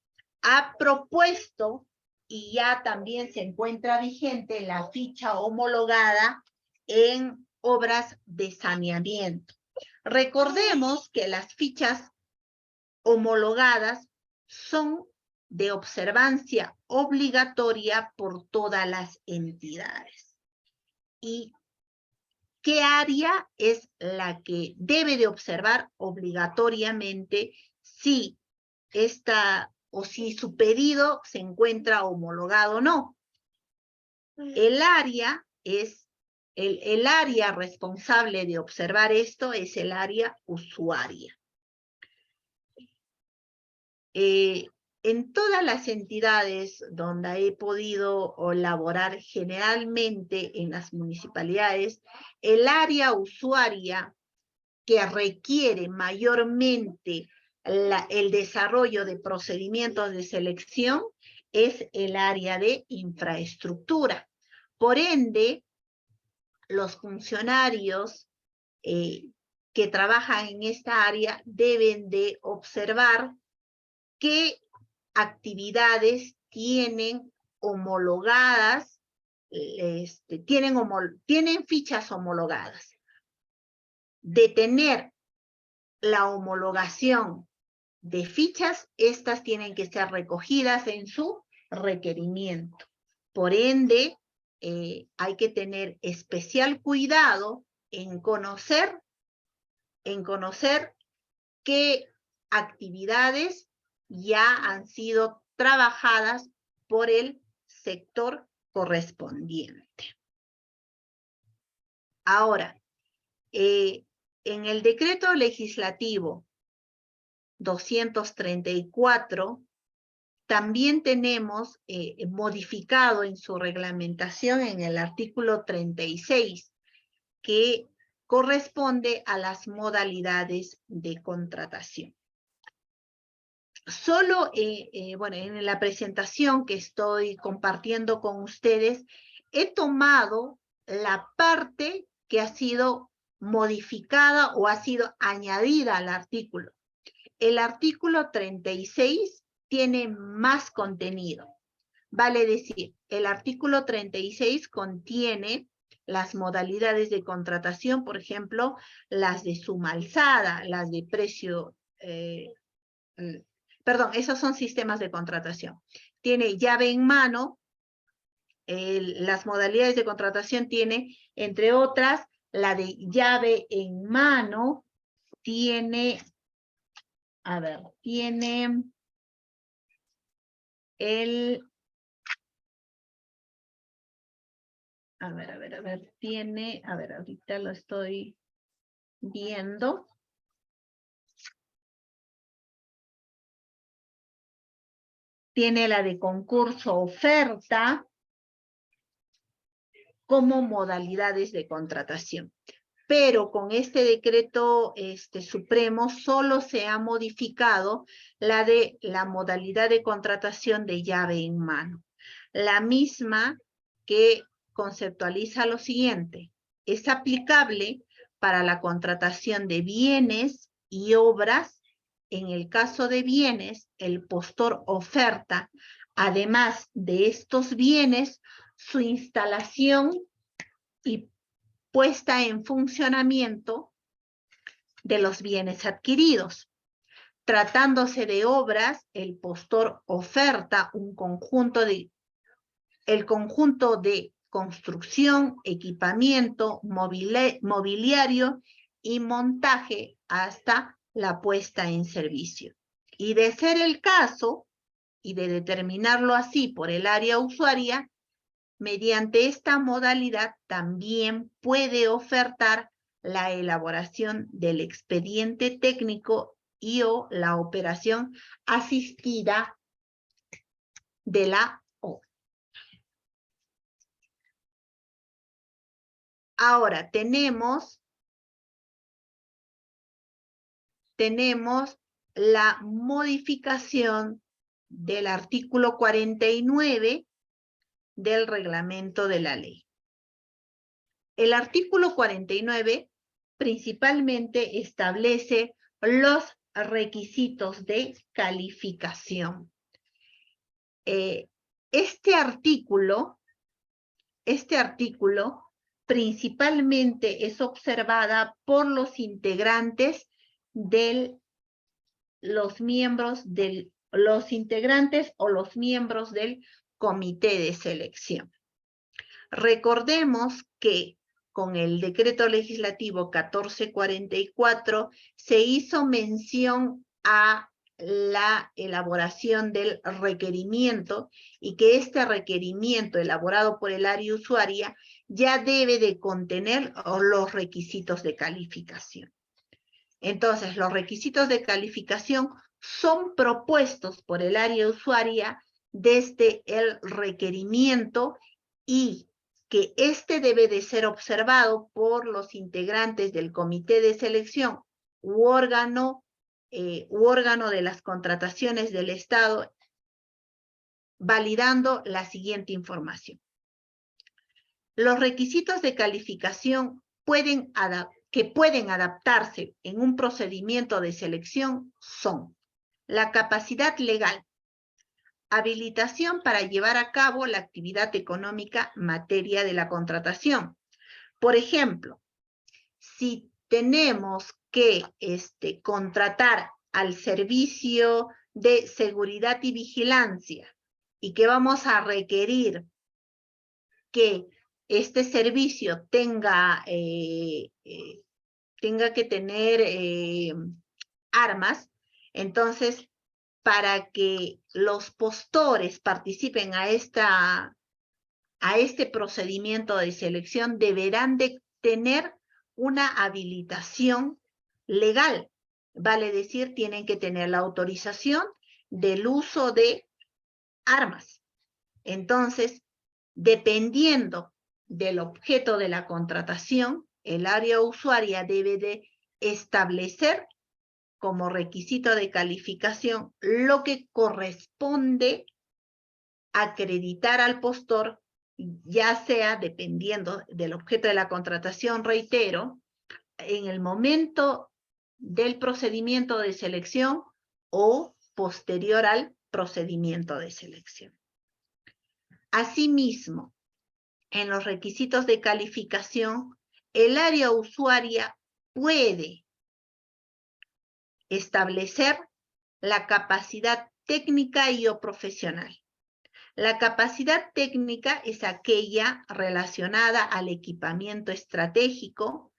ha propuesto y ya también se encuentra vigente la ficha homologada en obras de saneamiento. Recordemos que las fichas homologadas son de observancia obligatoria por todas las entidades. ¿Y qué área es la que debe de observar obligatoriamente si si su pedido se encuentra homologado o no? El área responsable de observar esto es el área usuaria. En todas las entidades donde he podido laborar, generalmente en las municipalidades, el área usuaria que requiere mayormente el desarrollo de procedimientos de selección es el área de infraestructura. Por ende, los funcionarios que trabajan en esta área deben de observar qué actividades tienen homologadas, tienen fichas homologadas. De tener la homologación de fichas, estas tienen que ser recogidas en su requerimiento. Por ende, hay que tener especial cuidado en conocer qué actividades ya han sido trabajadas por el sector correspondiente. Ahora, en el decreto legislativo 234, también tenemos modificado en su reglamentación en el artículo 36, que corresponde a las modalidades de contratación. Solo, bueno, en la presentación que estoy compartiendo con ustedes, he tomado la parte que ha sido modificada o ha sido añadida al artículo. El artículo 36 tiene más contenido. Vale decir, el artículo 36 contiene las modalidades de contratación, por ejemplo, las de suma alzada, las de precio, perdón, esos son sistemas de contratación. Tiene llave en mano, las modalidades de contratación tiene, entre otras, la de llave en mano, tiene, a ver, tiene tiene, a ver, ahorita lo estoy viendo. Tiene la de concurso oferta como modalidades de contratación. Pero con este decreto supremo solo se ha modificado la de la modalidad de contratación de llave en mano. La misma que conceptualiza lo siguiente: es aplicable para la contratación de bienes y obras. En el caso de bienes, el postor oferta, además de estos bienes, su instalación y puesta en funcionamiento de los bienes adquiridos. Tratándose de obras, el postor oferta el conjunto de construcción, equipamiento, mobiliario y montaje hasta la puesta en servicio. Y de ser el caso, y de determinarlo así por el área usuaria, mediante esta modalidad también puede ofertar la elaboración del expediente técnico y o la operación asistida de la obra. Ahora tenemos la modificación del artículo 49 del reglamento de la ley. El artículo 49 principalmente establece los requisitos de calificación. Este artículo principalmente es observada por los integrantes los integrantes o los miembros del comité de selección. Recordemos que con el decreto legislativo 1444 se hizo mención a la elaboración del requerimiento y que este requerimiento elaborado por el área usuaria ya debe de contener los requisitos de calificación. Entonces, los requisitos de calificación son propuestos por el área usuaria desde el requerimiento y que este debe de ser observado por los integrantes del comité de selección u órgano de las contrataciones del Estado, validando la siguiente información. Los requisitos de calificación que pueden adaptarse en un procedimiento de selección son la capacidad legal, habilitación para llevar a cabo la actividad económica materia de la contratación. Por ejemplo, si tenemos que contratar al servicio de seguridad y vigilancia y que vamos a requerir que este servicio tenga que tener armas, entonces para que los postores participen a este procedimiento de selección deberán de tener una habilitación legal. Vale decir, tienen que tener la autorización del uso de armas. Entonces, dependiendo del objeto de la contratación, el área usuaria debe de establecer como requisito de calificación lo que corresponde acreditar al postor, ya sea dependiendo del objeto de la contratación, reitero, en el momento del procedimiento de selección o posterior al procedimiento de selección. Asimismo, en los requisitos de calificación, el área usuaria puede establecer la capacidad técnica y o profesional. La capacidad técnica es aquella relacionada al equipamiento estratégico,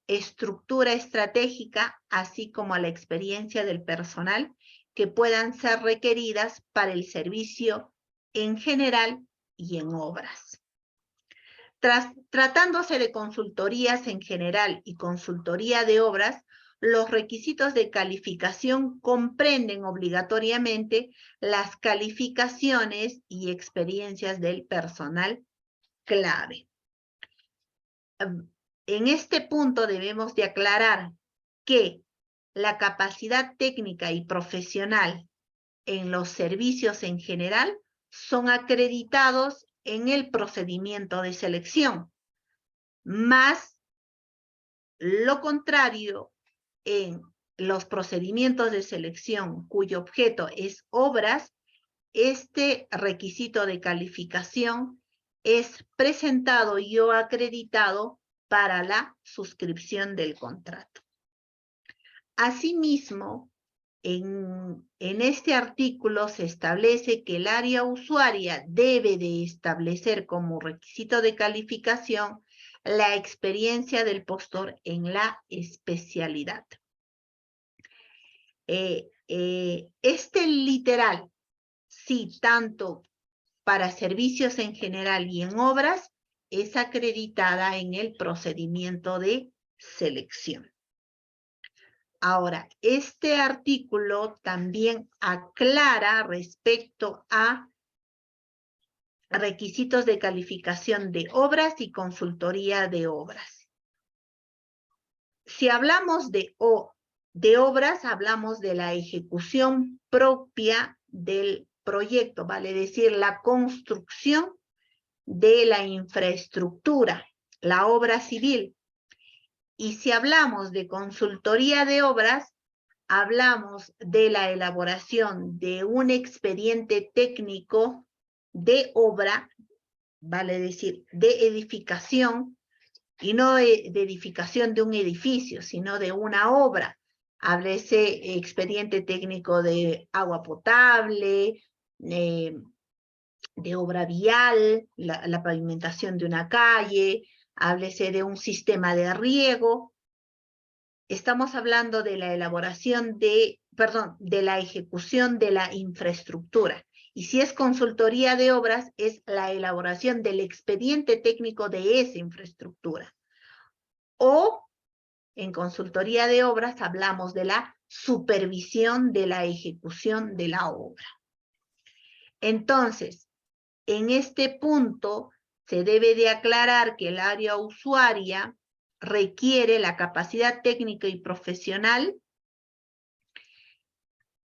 estructura estratégica, así como a la experiencia del personal que puedan ser requeridas para el servicio en general y en obras. Tratándose de consultorías en general y consultoría de obras, los requisitos de calificación comprenden obligatoriamente las calificaciones y experiencias del personal clave. En este punto debemos de aclarar que la capacidad técnica y profesional en los servicios en general son acreditados en el procedimiento de selección, más lo contrario en los procedimientos de selección cuyo objeto es obras, este requisito de calificación es presentado y o acreditado para la suscripción del contrato. Asimismo, en este artículo se establece que el área usuaria debe de establecer como requisito de calificación la experiencia del postor en la especialidad. Este literal, sí, tanto para servicios en general y en obras, es acreditada en el procedimiento de selección. Ahora, este artículo también aclara respecto a requisitos de calificación de obras y consultoría de obras. Si hablamos de obras, hablamos de la ejecución propia del proyecto, vale decir, la construcción de la infraestructura, la obra civil. Y si hablamos de consultoría de obras, hablamos de la elaboración de un expediente técnico de obra, vale decir, de edificación, y no de edificación de un edificio, sino de una obra. Háblese expediente técnico de agua potable, de obra vial, la pavimentación de una calle, háblese de un sistema de riego. Estamos hablando de la elaboración de la ejecución de la infraestructura. Y si es consultoría de obras, es la elaboración del expediente técnico de esa infraestructura. O en consultoría de obras hablamos de la supervisión de la ejecución de la obra. Entonces, en este punto se debe de aclarar que el área usuaria requiere la capacidad técnica y profesional,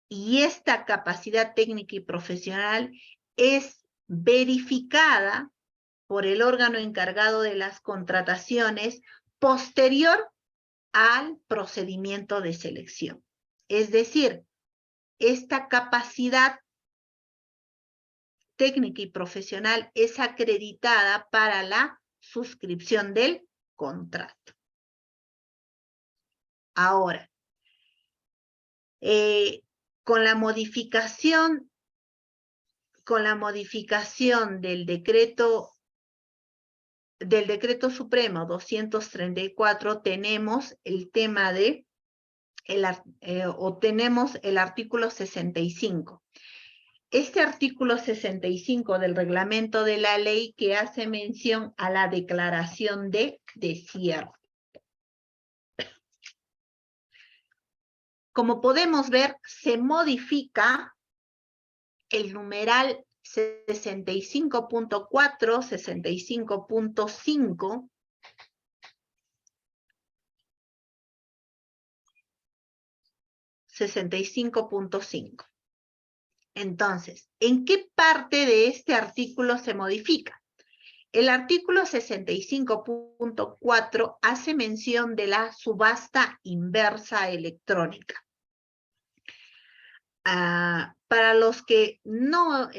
y esta capacidad técnica y profesional es verificada por el órgano encargado de las contrataciones posterior al procedimiento de selección. Es decir, esta capacidad técnica y profesional es acreditada para la suscripción del contrato. Ahora, con la modificación del decreto supremo 234, tenemos el tema de tenemos el artículo 65. Este artículo 65 del reglamento de la ley que hace mención a la declaración de desierto. Como podemos ver, se modifica el numeral 65.4, 65.5, Entonces, ¿en qué parte de este artículo se modifica? El artículo 65.4 hace mención de la subasta inversa electrónica. Para los que no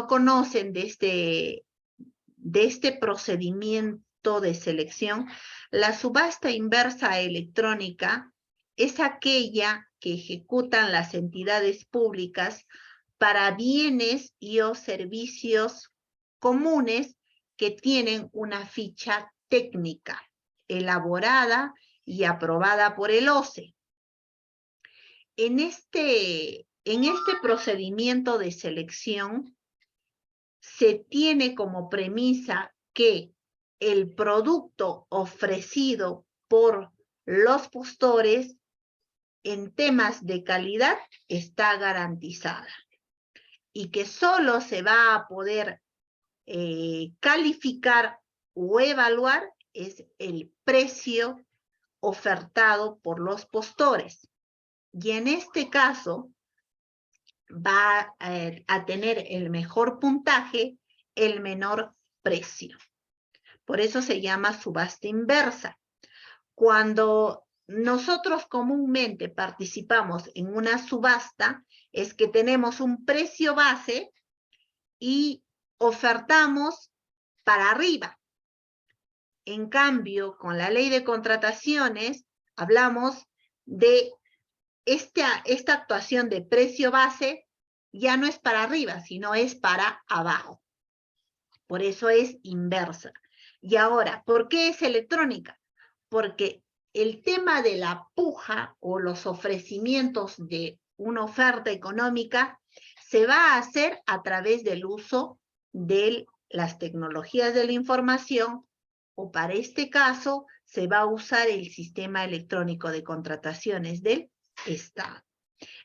conocen de este procedimiento de selección, la subasta inversa electrónica es aquella que ejecutan las entidades públicas para bienes y o servicios comunes que tienen una ficha técnica elaborada y aprobada por el OCE. En este procedimiento de selección se tiene como premisa que el producto ofrecido por los postores en temas de calidad está garantizada y que solo se va a poder calificar o evaluar es el precio ofertado por los postores. Y en este caso va a tener el mejor puntaje, el menor precio. Por eso se llama subasta inversa. Cuando nosotros comúnmente participamos en una subasta, es que tenemos un precio base y ofertamos para arriba. En cambio, con la ley de contrataciones, hablamos de esta actuación de precio base, ya no es para arriba, sino es para abajo. Por eso es inversa. Y ahora, ¿por qué es electrónica? Porque el tema de la puja o los ofrecimientos de una oferta económica se va a hacer a través del uso de las tecnologías de la información, o para este caso se va a usar el sistema electrónico de contrataciones del Estado.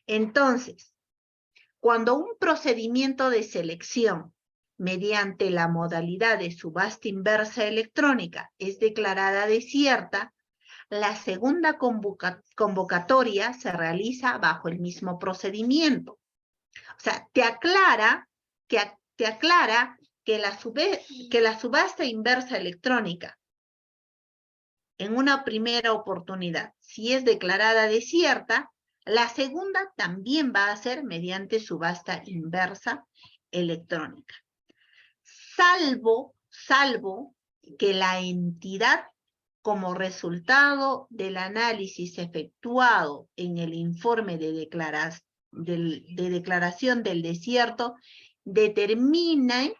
Entonces, cuando un procedimiento de selección mediante la modalidad de subasta inversa electrónica es declarada desierta, la segunda convocatoria se realiza bajo el mismo procedimiento. O sea, te aclara que la subasta inversa electrónica en una primera oportunidad, si es declarada desierta, la segunda también va a ser mediante subasta inversa electrónica. Salvo que la entidad, como resultado del análisis efectuado en el informe de declaración del desierto, determine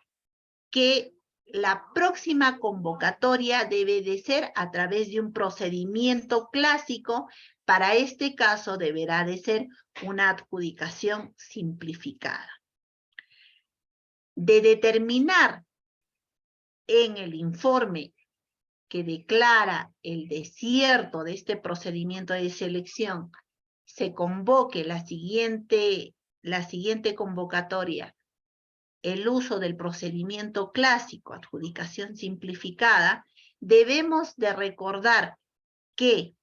que la próxima convocatoria debe de ser a través de un procedimiento clásico. Para este caso deberá de ser una adjudicación simplificada. De determinar en el informe que declara el desierto de este procedimiento de selección, se convoque la siguiente convocatoria, el uso del procedimiento clásico, adjudicación simplificada, debemos de recordar que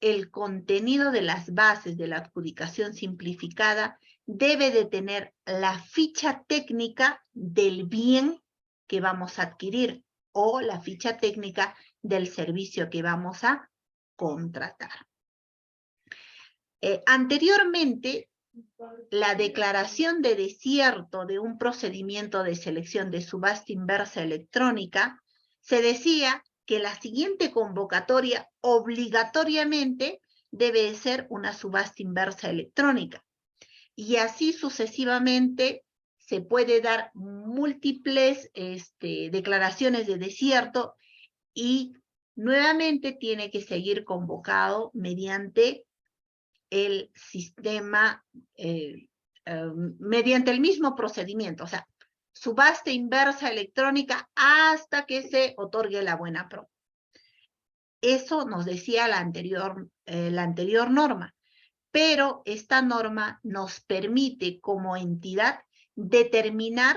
el contenido de las bases de la adjudicación simplificada debe de tener la ficha técnica del bien que vamos a adquirir o la ficha técnica del servicio que vamos a contratar. Anteriormente, la declaración de desierto de un procedimiento de selección de subasta inversa electrónica, se decía que la siguiente convocatoria obligatoriamente debe ser una subasta inversa electrónica. Y así sucesivamente se puede dar múltiples declaraciones de desierto y nuevamente tiene que seguir convocado mediante el sistema, mediante el mismo procedimiento, o sea, subasta inversa electrónica hasta que se otorgue la buena pro. Eso nos decía la anterior norma, pero esta norma nos permite como entidad determinar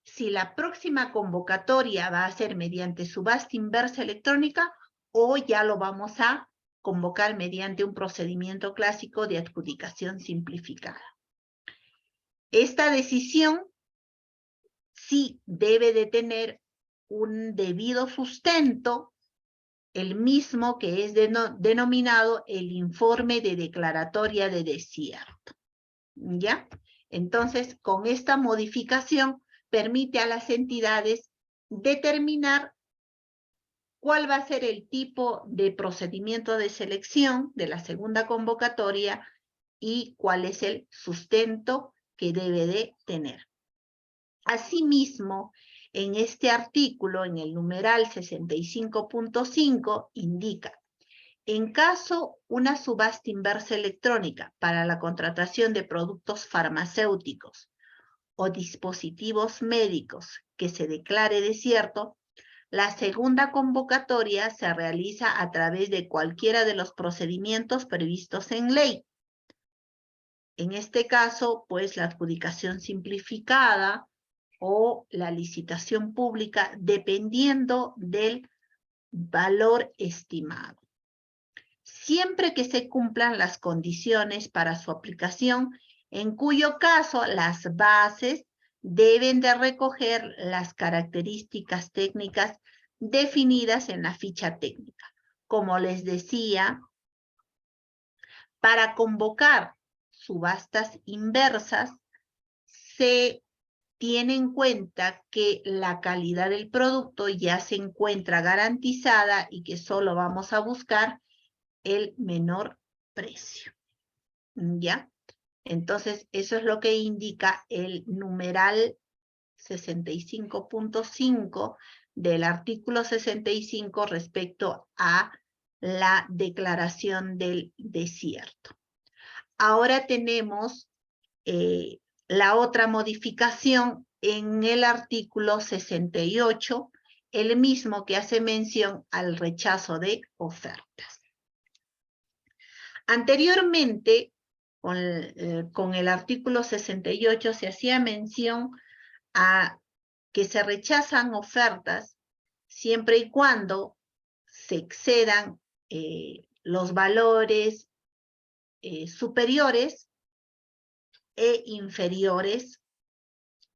si la próxima convocatoria va a ser mediante subasta inversa electrónica o ya lo vamos a convocar mediante un procedimiento clásico de adjudicación simplificada. Esta decisión sí debe de tener un debido sustento, el mismo que es denominado el informe de declaratoria de desierto. ¿Ya? Entonces, con esta modificación permite a las entidades determinar cuál va a ser el tipo de procedimiento de selección de la segunda convocatoria y cuál es el sustento que debe de tener. Asimismo, en este artículo, en el numeral 65.5, indica: en caso una subasta inversa electrónica para la contratación de productos farmacéuticos o dispositivos médicos que se declare desierto, la segunda convocatoria se realiza a través de cualquiera de los procedimientos previstos en ley. En este caso, pues la adjudicación simplificada o la licitación pública, dependiendo del valor estimado. Siempre que se cumplan las condiciones para su aplicación, en cuyo caso las bases deben de recoger las características técnicas definidas en la ficha técnica. Como les decía, para convocar subastas inversas se tiene en cuenta que la calidad del producto ya se encuentra garantizada y que solo vamos a buscar el menor precio. ¿Ya? Entonces, eso es lo que indica el numeral 65.5 del artículo 65 respecto a la declaración del desierto. Ahora tenemos la otra modificación en el artículo 68, el mismo que hace mención al rechazo de ofertas. Anteriormente, con el artículo 68 se hacía mención a que se rechazan ofertas siempre y cuando se excedan los valores superiores e inferiores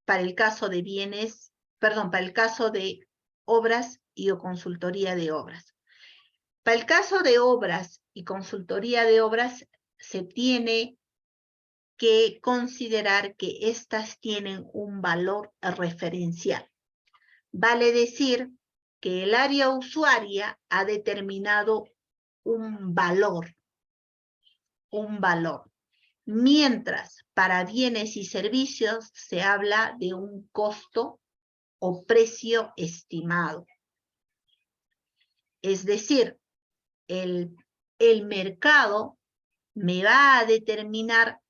para el caso de bienes, perdón, para el caso de obras y o consultoría de obras. Para el caso de obras y consultoría de obras se tiene que considerar que éstas tienen un valor referencial. Vale decir que el área usuaria ha determinado un valor, mientras para bienes y servicios se habla de un costo o precio estimado. Es decir, el mercado me va a determinar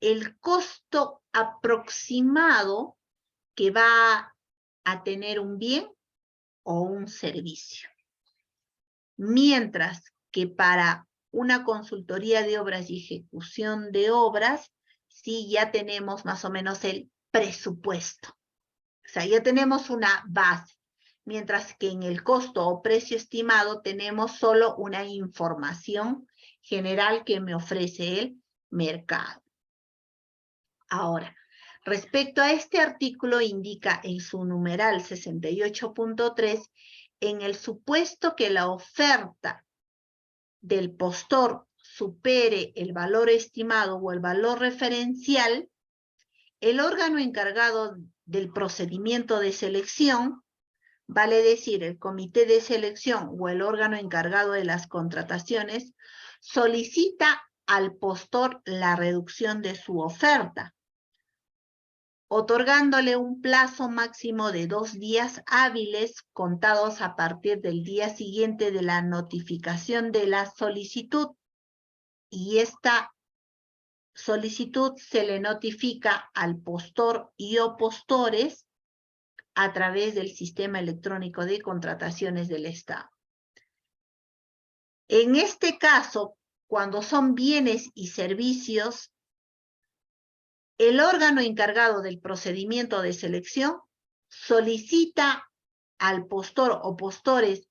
el costo aproximado que va a tener un bien o un servicio. Mientras que para una consultoría de obras y ejecución de obras, sí ya tenemos más o menos el presupuesto. O sea, ya tenemos una base. Mientras que en el costo o precio estimado tenemos solo una información general que me ofrece el mercado. Ahora, respecto a este artículo indica en su numeral 68.3, en el supuesto que la oferta del postor supere el valor estimado o el valor referencial, el órgano encargado del procedimiento de selección, vale decir el comité de selección o el órgano encargado de las contrataciones, solicita al postor la reducción de su oferta, otorgándole un plazo máximo de 2 días hábiles contados a partir del día siguiente de la notificación de la solicitud, y esta solicitud se le notifica al postor y o postores a través del sistema electrónico de contrataciones del Estado. En este caso, cuando son bienes y servicios, el órgano encargado del procedimiento de selección solicita al postor o postores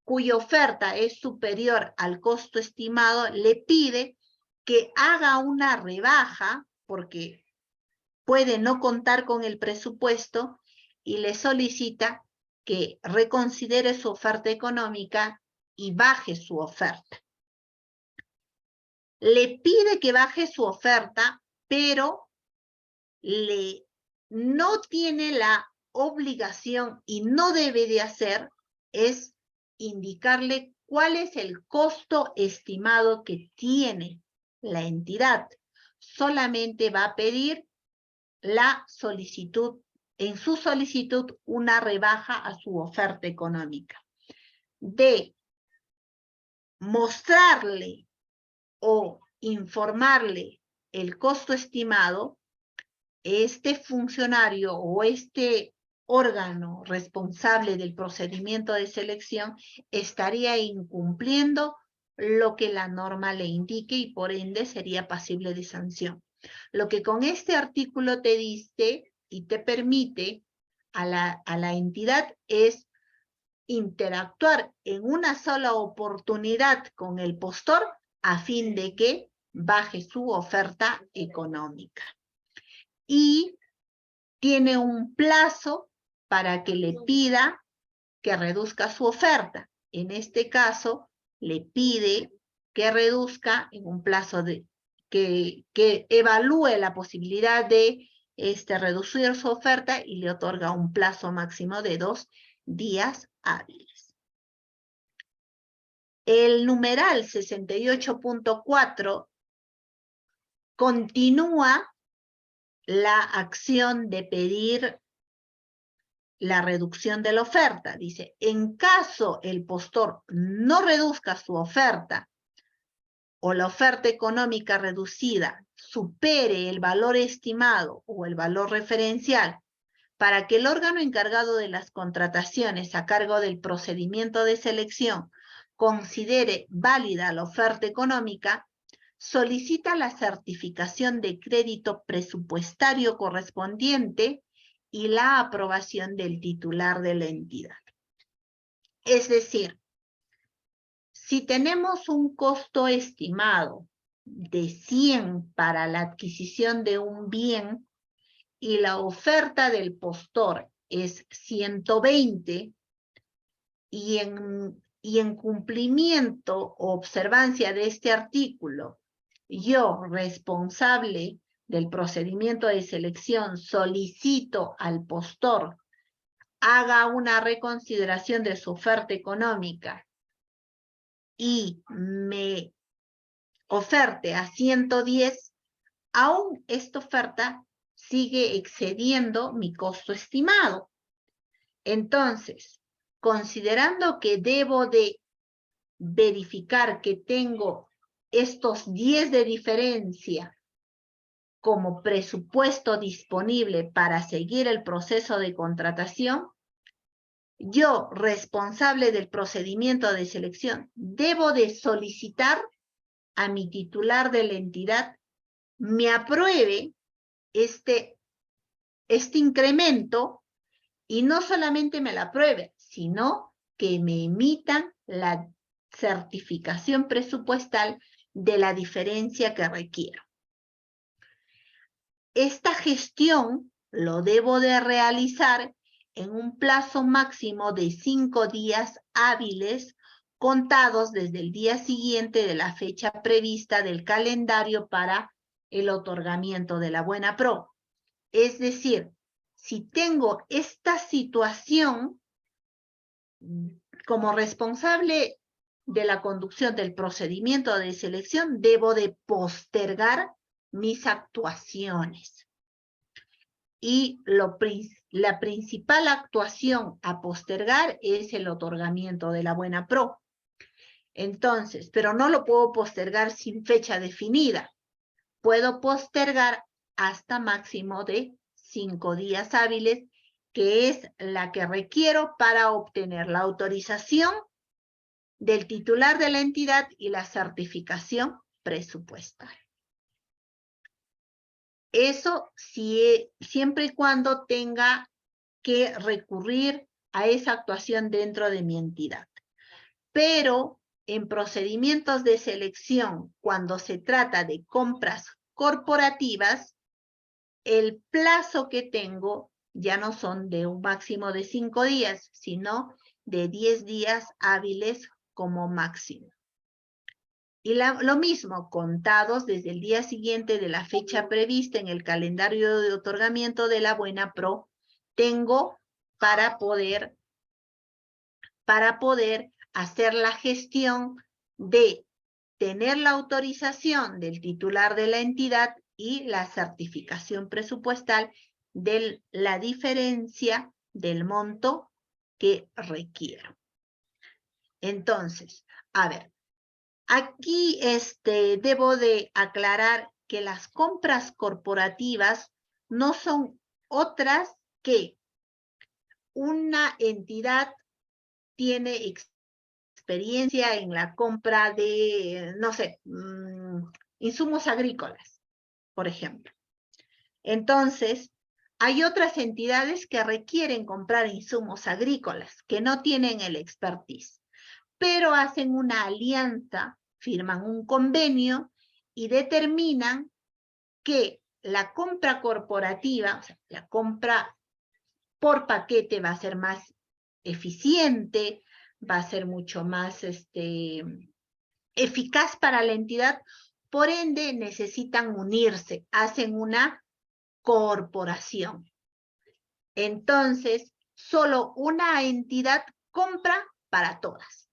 cuya oferta es superior al costo estimado, le pide que haga una rebaja, porque puede no contar con el presupuesto, y le solicita que reconsidere su oferta económica y baje su oferta. Le pide que baje su oferta, pero no tiene la obligación y no debe de hacer es indicarle cuál es el costo estimado que tiene la entidad. Solamente va a pedir la solicitud, en su solicitud, una rebaja a su oferta económica. De mostrarle o informarle el costo estimado, este funcionario o este órgano responsable del procedimiento de selección estaría incumpliendo lo que la norma le indique y por ende sería pasible de sanción. Lo que con este artículo te dice y te permite a la entidad es interactuar en una sola oportunidad con el postor a fin de que baje su oferta económica. Y tiene un plazo para que le pida que reduzca su oferta. En este caso, le pide que reduzca en un plazo que evalúe la posibilidad de reducir su oferta y le otorga un plazo máximo de 2 días hábiles. El numeral 68.4 continúa la acción de pedir la reducción de la oferta. Dice, en caso el postor no reduzca su oferta o la oferta económica reducida supere el valor estimado o el valor referencial para que el órgano encargado de las contrataciones a cargo del procedimiento de selección considere válida la oferta económica, solicita la certificación de crédito presupuestario correspondiente y la aprobación del titular de la entidad. Es decir, si tenemos un costo estimado de 100 para la adquisición de un bien y la oferta del postor es 120 y en cumplimiento o observancia de este artículo, yo, responsable del procedimiento de selección, solicito al postor haga una reconsideración de su oferta económica y me oferte a 110, aún esta oferta sigue excediendo mi costo estimado. Entonces, considerando que debo de verificar que tengo estos 10 de diferencia como presupuesto disponible para seguir el proceso de contratación, yo, responsable del procedimiento de selección, debo de solicitar a mi titular de la entidad me apruebe este incremento y no solamente me la apruebe, sino que me emitan la certificación presupuestal de la diferencia que requiero. Esta gestión lo debo de realizar en un plazo máximo de 5 días hábiles contados desde el día siguiente de la fecha prevista del calendario para el otorgamiento de la buena pro. Es decir, si tengo esta situación como responsable de la conducción del procedimiento de selección, debo de postergar mis actuaciones. Y la principal actuación a postergar es el otorgamiento de la buena pro. Entonces, pero no lo puedo postergar sin fecha definida. Puedo postergar hasta máximo de 5 días hábiles, que es la que requiero para obtener la autorización del titular de la entidad y la certificación presupuestal. Eso siempre y cuando tenga que recurrir a esa actuación dentro de mi entidad. Pero en procedimientos de selección, cuando se trata de compras corporativas, el plazo que tengo ya no son de un máximo de 5 días, sino de 10 días hábiles como máximo. Y lo mismo, contados desde el día siguiente de la fecha prevista en el calendario de otorgamiento de la buena pro, tengo para poder hacer la gestión de tener la autorización del titular de la entidad y la certificación presupuestal de la diferencia del monto que requiero. Entonces, a ver, aquí debo de aclarar que las compras corporativas no son otras que una entidad tiene experiencia en la compra de, no sé, insumos agrícolas, por ejemplo. Entonces, hay otras entidades que requieren comprar insumos agrícolas, que no tienen el expertise, pero hacen una alianza, firman un convenio y determinan que la compra corporativa, o sea, la compra por paquete va a ser más eficiente, va a ser mucho más eficaz para la entidad, por ende necesitan unirse, hacen una corporación. Entonces, solo una entidad compra para todas.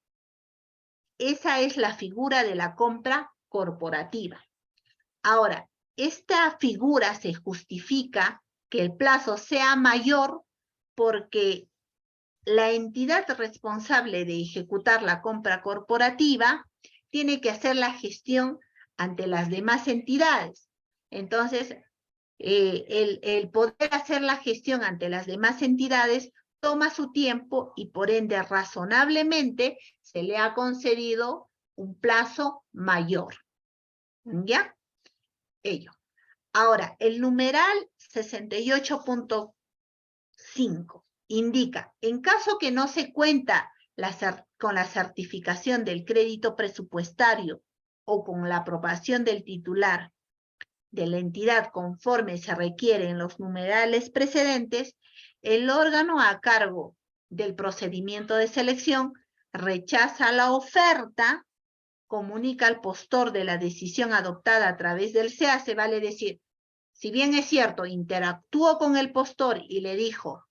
Esa es la figura de la compra corporativa. Ahora, esta figura se justifica que el plazo sea mayor porque la entidad responsable de ejecutar la compra corporativa tiene que hacer la gestión ante las demás entidades. Entonces, el poder hacer la gestión ante las demás entidades toma su tiempo y por ende razonablemente se le ha concedido un plazo mayor. ¿Ya? Ello. Ahora, el numeral 68.5 indica, en caso que no se cuenta con la certificación del crédito presupuestario o con la aprobación del titular de la entidad conforme se requiere en los numerales precedentes, el órgano a cargo del procedimiento de selección rechaza la oferta, comunica al postor de la decisión adoptada a través del SEACE, vale decir, si bien es cierto, interactuó con el postor y le dijo,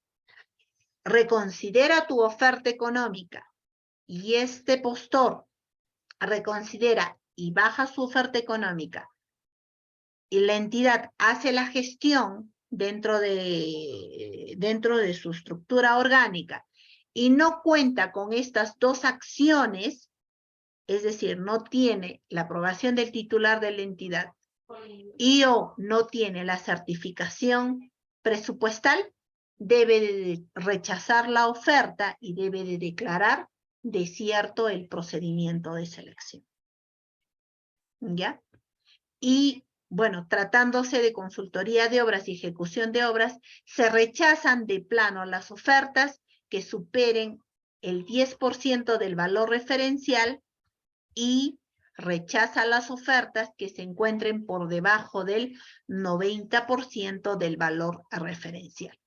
reconsidera tu oferta económica, y este postor reconsidera y baja su oferta económica, y la entidad hace la gestión dentro de su estructura orgánica y no cuenta con estas dos acciones, es decir, no tiene la aprobación del titular de la entidad y o no tiene la certificación presupuestal, debe de rechazar la oferta y debe de declarar desierto el procedimiento de selección. ¿Ya? Y bueno, tratándose de consultoría de obras y ejecución de obras, se rechazan de plano las ofertas que superen el 10% del valor referencial y rechaza las ofertas que se encuentren por debajo del 90% del valor referencial.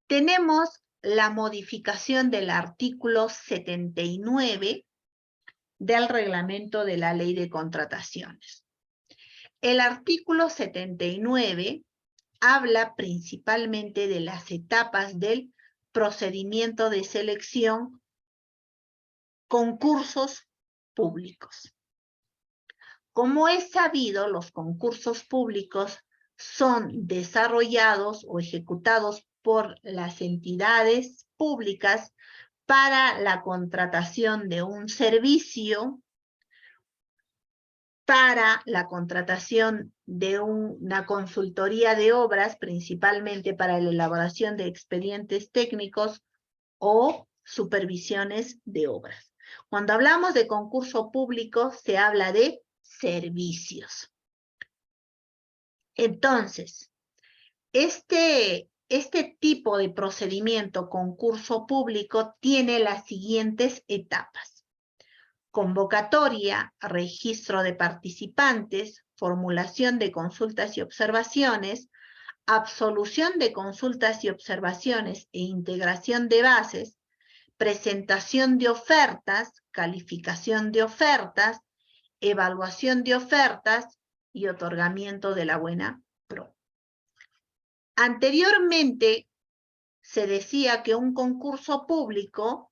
Tenemos la modificación del artículo 79 del reglamento de la ley de contrataciones. El artículo 79 habla principalmente de las etapas del procedimiento de selección, concursos públicos. Como es sabido, los concursos públicos son desarrollados o ejecutados por las entidades públicas para la contratación de un servicio, para la contratación de una consultoría de obras, principalmente para la elaboración de expedientes técnicos o supervisiones de obras. Cuando hablamos de concurso público, se habla de servicios. Entonces, este tipo de procedimiento, concurso público, tiene las siguientes etapas: convocatoria, registro de participantes, formulación de consultas y observaciones, absolución de consultas y observaciones e integración de bases, presentación de ofertas, calificación de ofertas, evaluación de ofertas y otorgamiento de la buena pro. Anteriormente se decía que un concurso público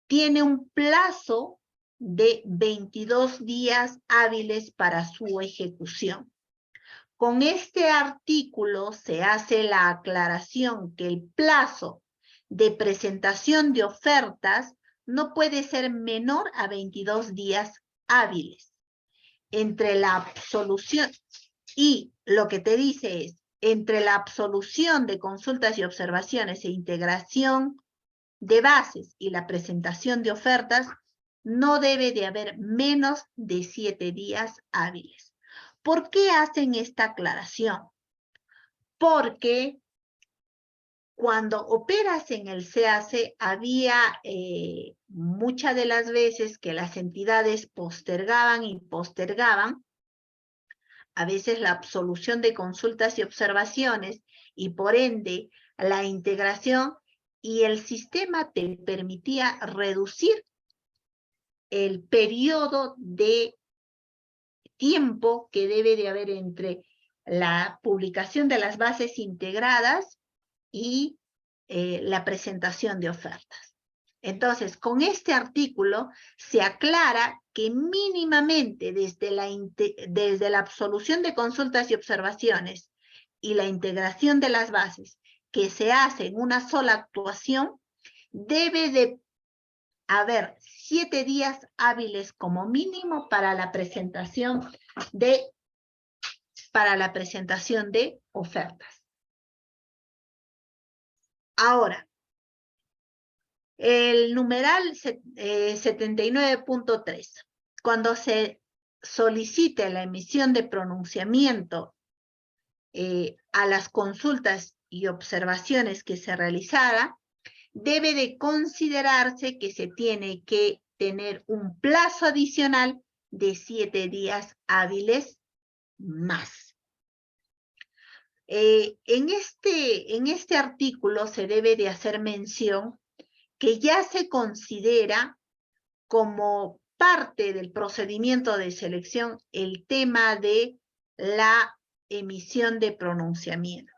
tiene un plazo de 22 días hábiles para su ejecución. Con este artículo se hace la aclaración que el plazo de presentación de ofertas no puede ser menor a 22 días hábiles. Entre la absolución, y lo que te dice es, entre la absolución de consultas y observaciones e integración de bases y la presentación de ofertas, no debe de haber menos de 7 días hábiles. ¿Por qué hacen esta aclaración? Porque cuando operas en el SEACE, había muchas de las veces que las entidades postergaban y postergaban, a veces la absolución de consultas y observaciones, y por ende la integración, y el sistema te permitía reducir el periodo de tiempo que debe de haber entre la publicación de las bases integradas y la presentación de ofertas. Entonces, con este artículo se aclara que mínimamente desde la absolución de consultas y observaciones y la integración de las bases que se hace en una sola actuación, debe de haber 7 días hábiles como mínimo para la presentación de ofertas. Ahora, el numeral 79.3. Cuando se solicite la emisión de pronunciamiento a las consultas y observaciones que se realizara, debe de considerarse que se tiene que tener un plazo adicional de 7 días hábiles más. En este artículo se debe de hacer mención que ya se considera como parte del procedimiento de selección el tema de la emisión de pronunciamiento.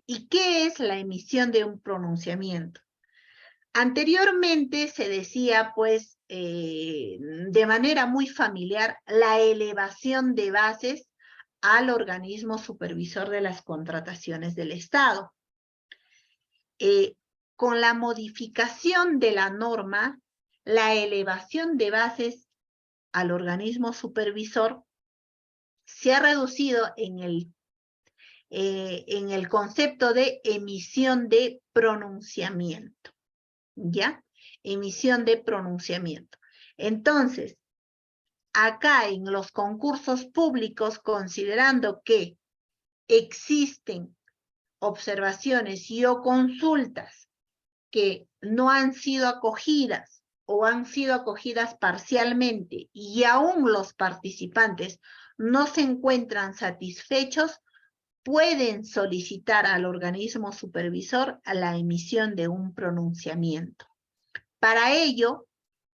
¿Y qué es la emisión de un pronunciamiento? Anteriormente se decía, pues, de manera muy familiar, la elevación de bases al organismo supervisor de las contrataciones del Estado. Con la modificación de la norma, la elevación de bases al organismo supervisor se ha reducido en el concepto de emisión de pronunciamiento, ¿ya? Emisión de pronunciamiento. Entonces, acá en los concursos públicos, considerando que existen observaciones y o consultas que no han sido acogidas o han sido acogidas parcialmente y aún los participantes no se encuentran satisfechos, pueden solicitar al organismo supervisor a la emisión de un pronunciamiento. Para ello,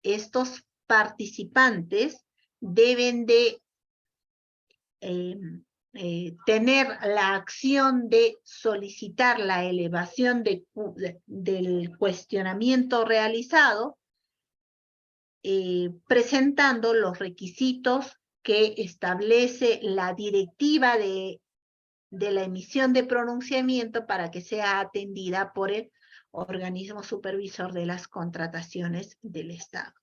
estos participantes deben de tener la acción de solicitar la elevación del cuestionamiento realizado, presentando los requisitos que establece la directiva de la emisión de pronunciamiento para que sea atendida por el organismo supervisor de las contrataciones del Estado.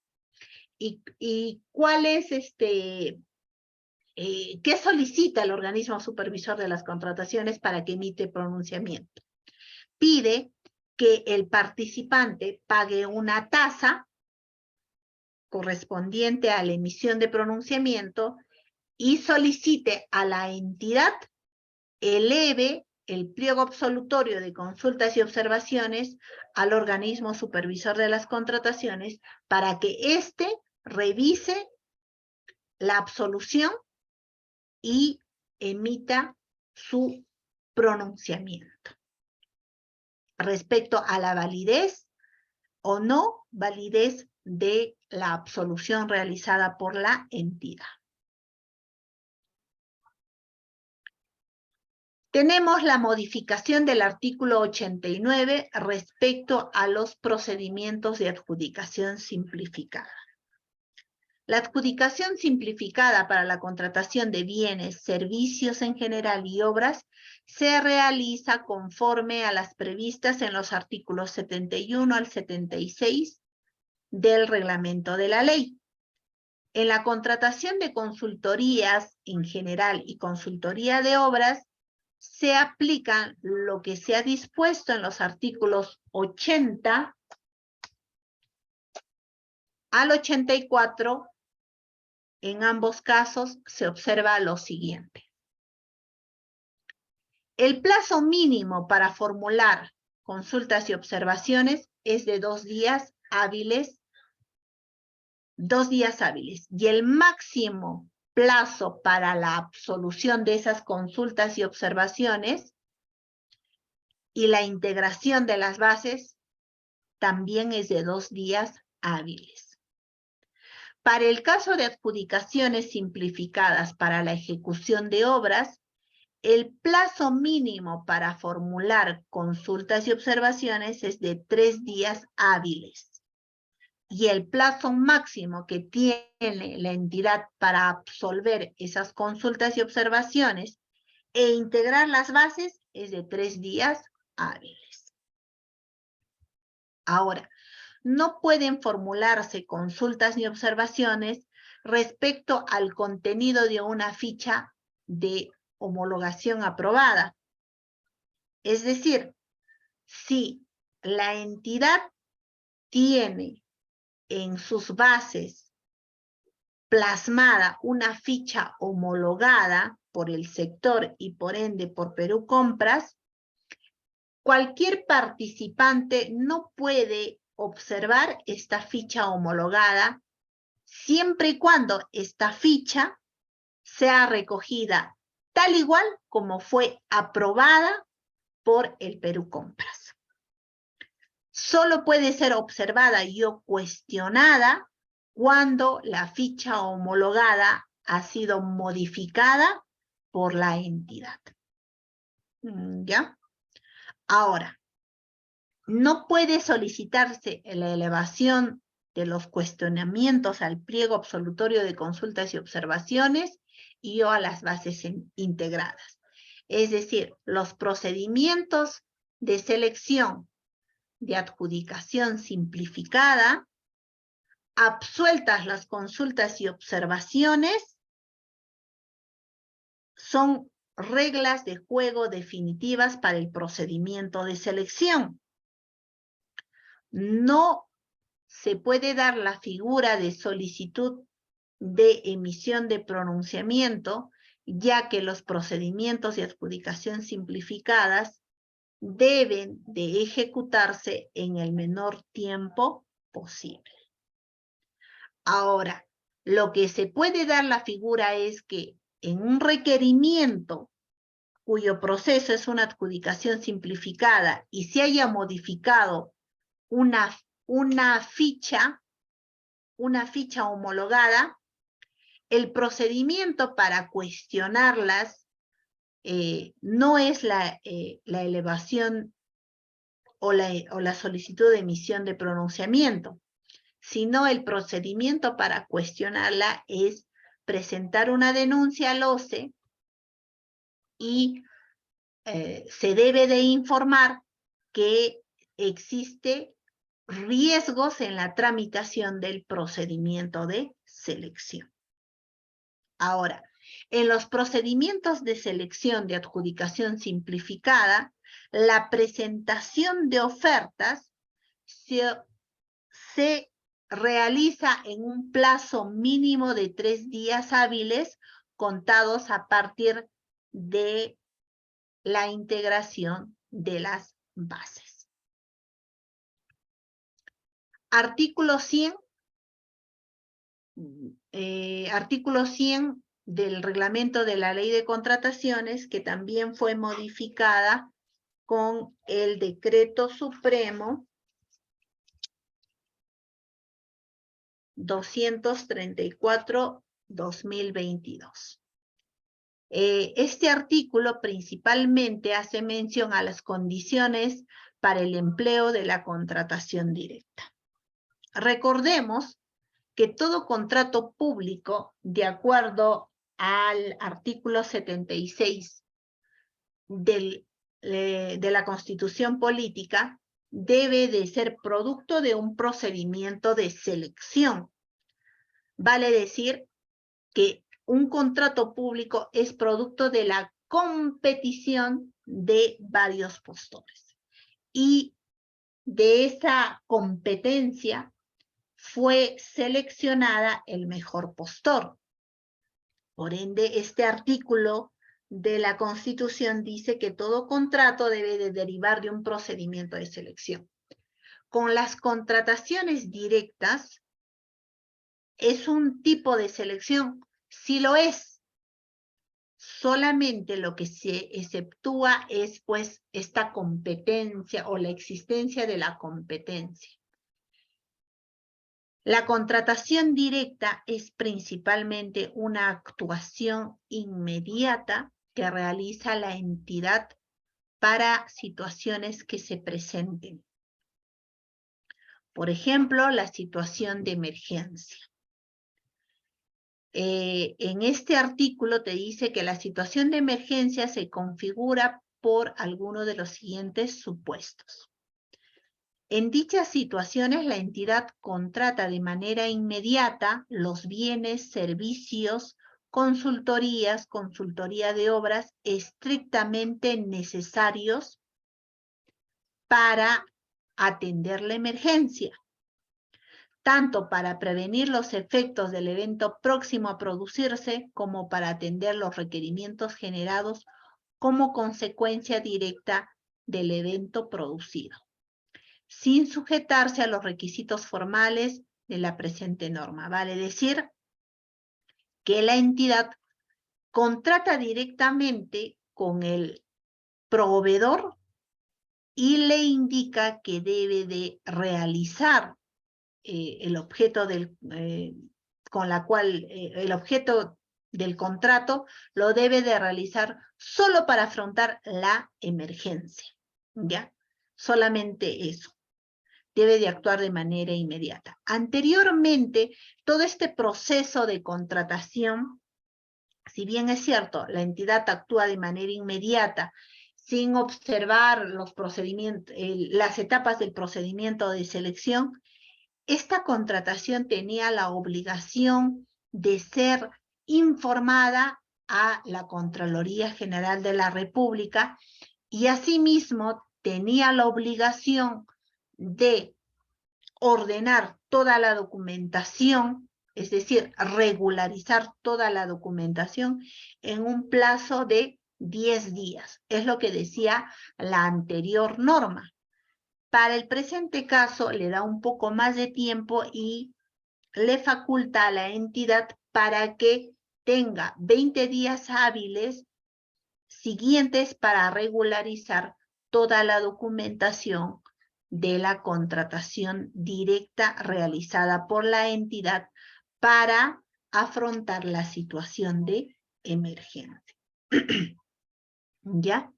¿Y cuál es qué solicita el organismo supervisor de las contrataciones para que emite pronunciamiento? Pide que el participante pague una tasa correspondiente a la emisión de pronunciamiento y solicite a la entidad eleve el pliego absolutorio de consultas y observaciones al organismo supervisor de las contrataciones para que éste revise la absolución y emita su pronunciamiento respecto a la validez o no validez de la absolución realizada por la entidad. Tenemos la modificación del artículo 89 respecto a los procedimientos de adjudicación simplificada. La adjudicación simplificada para la contratación de bienes, servicios en general y obras se realiza conforme a las previstas en los artículos 71 al 76 del reglamento de la ley. En la contratación de consultorías en general y consultoría de obras, se aplica lo que se ha dispuesto en los artículos 80 al 84. En ambos casos se observa lo siguiente. El plazo mínimo para formular consultas y observaciones es de 2 días hábiles. 2 días hábiles. Y el máximo plazo para la absolución de esas consultas y observaciones y la integración de las bases también es de 2 días hábiles. Para el caso de adjudicaciones simplificadas para la ejecución de obras, el plazo mínimo para formular consultas y observaciones es de 3 días hábiles. Y el plazo máximo que tiene la entidad para absolver esas consultas y observaciones e integrar las bases es de 3 días hábiles. Ahora, no pueden formularse consultas ni observaciones respecto al contenido de una ficha de homologación aprobada. Es decir, si la entidad tiene en sus bases plasmada una ficha homologada por el sector y por ende por Perú Compras, cualquier participante no puede observar esta ficha homologada siempre y cuando esta ficha sea recogida tal igual como fue aprobada por el Perú Compras. Solo puede ser observada y o cuestionada cuando la ficha homologada ha sido modificada por la entidad. ¿Ya? Ahora, no puede solicitarse la elevación de los cuestionamientos al pliego absolutorio de consultas y observaciones y o a las bases integradas. Es decir, los procedimientos de selección de adjudicación simplificada, absueltas las consultas y observaciones, son reglas de juego definitivas para el procedimiento de selección. No se puede dar la figura de solicitud de emisión de pronunciamiento, ya que los procedimientos de adjudicación simplificadas deben de ejecutarse en el menor tiempo posible. Ahora, lo que se puede dar la figura es que en un requerimiento cuyo proceso es una adjudicación simplificada y se haya modificado una ficha homologada, el procedimiento para cuestionarlas no es la elevación o la solicitud de emisión de pronunciamiento, sino el procedimiento para cuestionarla es presentar una denuncia al OCE y se debe de informar que existe riesgos en la tramitación del procedimiento de selección. Ahora, en los procedimientos de selección de adjudicación simplificada, la presentación de ofertas se realiza en un plazo mínimo de 3 días hábiles contados a partir de la integración de las bases. Artículo 100. Artículo 100 del reglamento de la Ley de Contrataciones, que también fue modificada con el Decreto Supremo 234/2022. Este artículo principalmente hace mención a las condiciones para el empleo de la contratación directa. Recordemos que todo contrato público, de acuerdo al artículo 76 de la Constitución Política, debe de ser producto de un procedimiento de selección. Vale decir que un contrato público es producto de la competición de varios postores. Y de esa competencia fue seleccionada el mejor postor. Por ende, este artículo de la Constitución dice que todo contrato debe de derivar de un procedimiento de selección. Con las contrataciones directas, ¿es un tipo de selección? Sí lo es. Solamente lo que se exceptúa es, pues, esta competencia o la existencia de la competencia. La contratación directa es principalmente una actuación inmediata que realiza la entidad para situaciones que se presenten. Por ejemplo, la situación de emergencia. En este artículo te dice que la situación de emergencia se configura por alguno de los siguientes supuestos. En dichas situaciones, la entidad contrata de manera inmediata los bienes, servicios, consultorías, consultoría de obras estrictamente necesarios para atender la emergencia, tanto para prevenir los efectos del evento próximo a producirse como para atender los requerimientos generados como consecuencia directa del evento producido, sin sujetarse a los requisitos formales de la presente norma. Vale decir que la entidad contrata directamente con el proveedor y le indica que debe de realizar el objeto el objeto del contrato lo debe de realizar solo para afrontar la emergencia, ¿ya? Solamente eso. Debe de actuar de manera inmediata. Anteriormente, todo este proceso de contratación, si bien es cierto, la entidad actúa de manera inmediata, sin observar los procedimientos, las etapas del procedimiento de selección, esta contratación tenía la obligación de ser informada a la Contraloría General de la República y asimismo tenía la obligación de ordenar toda la documentación, es decir, regularizar toda la documentación en un plazo de 10 días. Es lo que decía la anterior norma. Para el presente caso le da un poco más de tiempo y le faculta a la entidad para que tenga 20 días hábiles siguientes para regularizar toda la documentación de la contratación directa realizada por la entidad para afrontar la situación de emergencia. ¿Ya?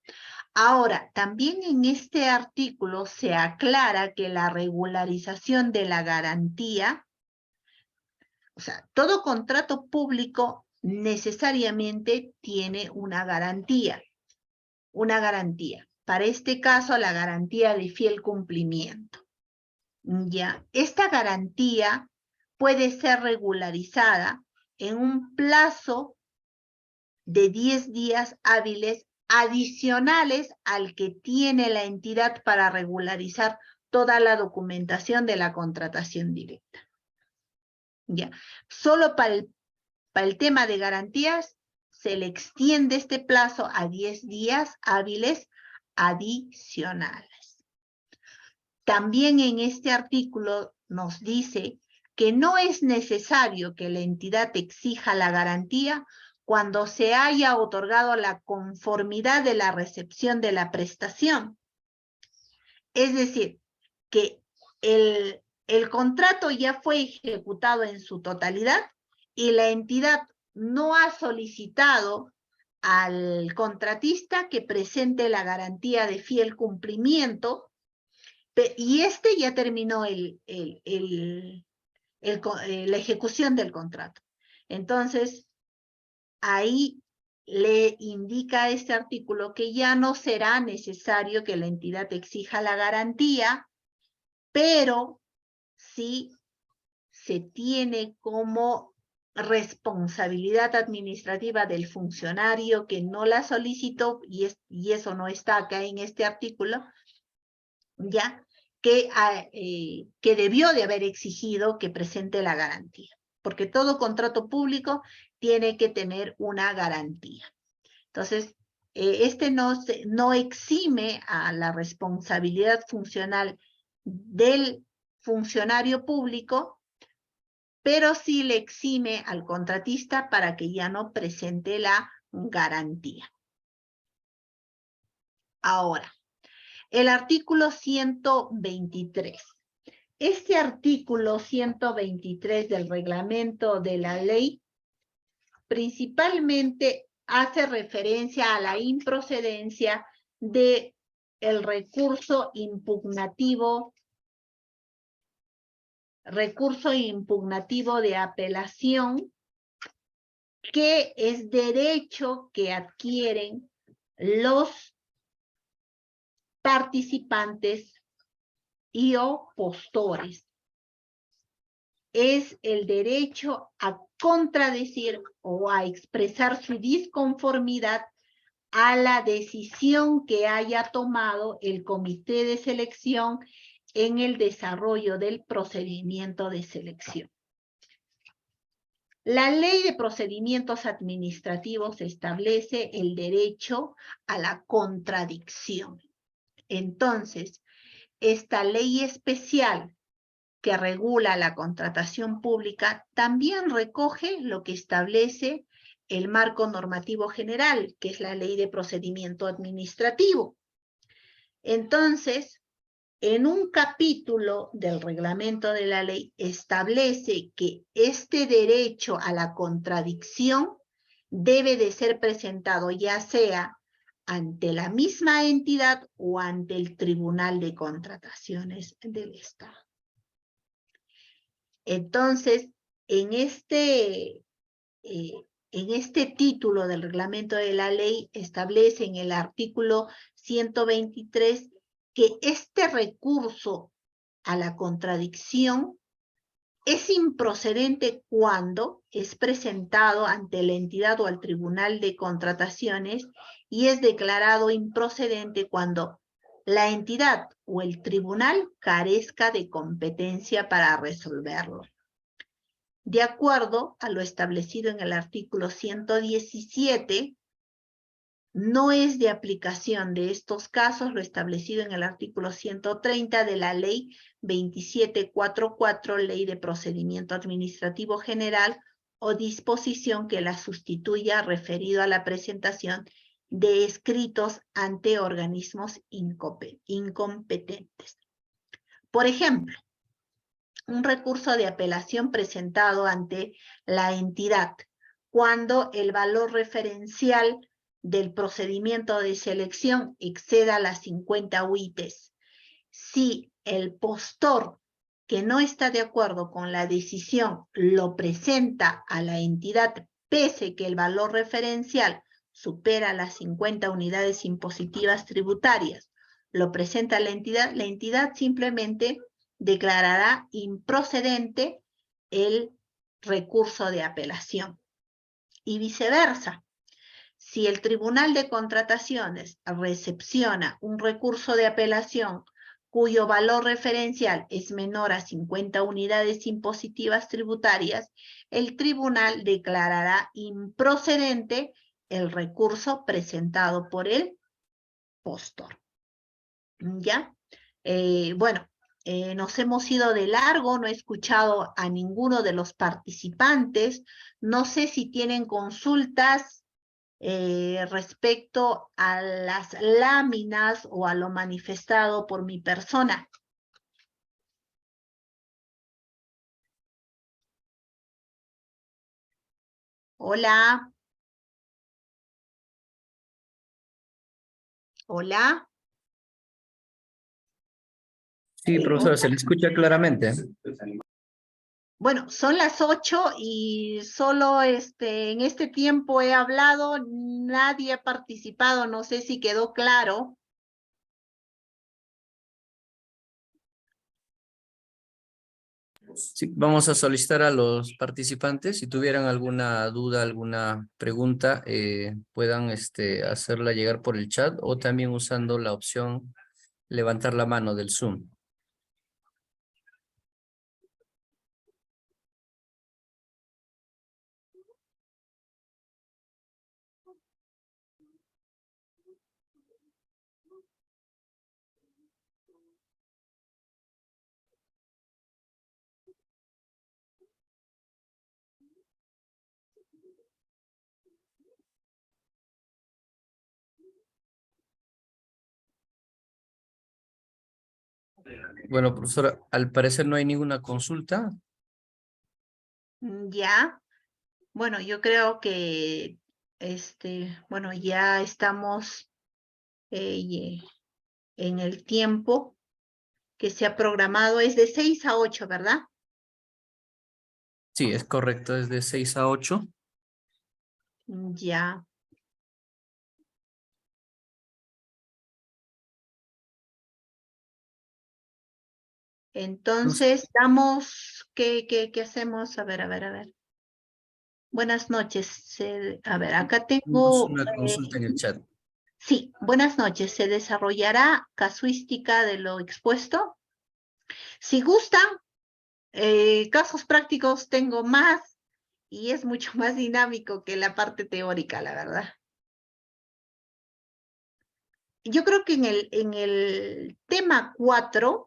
Ahora, también en este artículo se aclara que la regularización de la garantía, o sea, todo contrato público necesariamente tiene una garantía. Una garantía. Para este caso, la garantía de fiel cumplimiento. ¿Ya? Esta garantía puede ser regularizada en un plazo de 10 días hábiles adicionales al que tiene la entidad para regularizar toda la documentación de la contratación directa. ¿Ya? Solo para el tema de garantías se le extiende este plazo a 10 días hábiles adicionales. También en este artículo nos dice que no es necesario que la entidad exija la garantía cuando se haya otorgado la conformidad de la recepción de la prestación. Es decir, que el contrato ya fue ejecutado en su totalidad y la entidad no ha solicitado al contratista que presente la garantía de fiel cumplimiento y este ya terminó la ejecución del contrato. Entonces, ahí le indica a este artículo que ya no será necesario que la entidad exija la garantía, pero sí se tiene como responsabilidad administrativa del funcionario que no la solicitó, y eso no está acá en este artículo, ya que debió de haber exigido que presente la garantía, porque todo contrato público tiene que tener una garantía. Entonces, este no exime a la responsabilidad funcional del funcionario público, pero sí le exime al contratista para que ya no presente la garantía. Ahora, el artículo 123 Este artículo 123 del reglamento de la ley principalmente hace referencia a la improcedencia de el recurso impugnativo de apelación, que es derecho que adquieren los participantes y o postores. Es el derecho a contradecir o a expresar su disconformidad a la decisión que haya tomado el comité de selección en el desarrollo del procedimiento de selección. La Ley de Procedimientos Administrativos establece el derecho a la contradicción. Entonces, esta ley especial que regula la contratación pública también recoge lo que establece el marco normativo general, que es la Ley de Procedimiento Administrativo. Entonces, en un capítulo del reglamento de la ley establece que este derecho a la contradicción debe de ser presentado ya sea ante la misma entidad o ante el Tribunal de Contrataciones del Estado. Entonces, en este título del reglamento de la ley establece en el artículo 123 que este recurso a la contradicción es improcedente cuando es presentado ante la entidad o al Tribunal de Contrataciones y es declarado improcedente cuando la entidad o el tribunal carezca de competencia para resolverlo. De acuerdo a lo establecido en el artículo 117, no es de aplicación de estos casos lo establecido en el artículo 130 de la Ley 2744, Ley de Procedimiento Administrativo General, o disposición que la sustituya referido a la presentación de escritos ante organismos incompetentes. Por ejemplo, un recurso de apelación presentado ante la entidad cuando el valor referencial del procedimiento de selección exceda las 50 UITs. Si el postor que no está de acuerdo con la decisión lo presenta a la entidad pese que el valor referencial supera las 50 unidades impositivas tributarias, lo presenta la entidad simplemente declarará improcedente el recurso de apelación. Y viceversa, si el Tribunal de Contrataciones recepciona un recurso de apelación cuyo valor referencial es menor a 50 unidades impositivas tributarias, el tribunal declarará improcedente el recurso presentado por el postor. ¿Ya? Bueno, nos hemos ido de largo, no he escuchado a ninguno de los participantes. No sé si tienen consultas respecto a las láminas o a lo manifestado por mi persona. Hola. Hola. Sí, profesor, se le escucha claramente. Bueno, son las 8 y solo en este tiempo he hablado, nadie ha participado, no sé si quedó claro. Sí, vamos a solicitar a los participantes, si tuvieran alguna duda, alguna pregunta, puedan hacerla llegar por el chat o también usando la opción levantar la mano del Zoom. Bueno, profesora, al parecer no hay ninguna consulta. Ya, bueno, yo creo que, bueno, ya estamos eh, en el tiempo que se ha programado, es de 6 a 8, ¿verdad? Sí, es correcto, es de 6 a 8. Ya. Entonces, Entonces, damos, ¿qué hacemos? A ver. Buenas noches. A ver, acá tenemos tengo, una consulta en el chat. sí, buenas noches. ¿Se desarrollará casuística de lo expuesto? Si gustan, casos prácticos tengo más y es mucho más dinámico que la parte teórica, la verdad. Yo creo que en el tema 4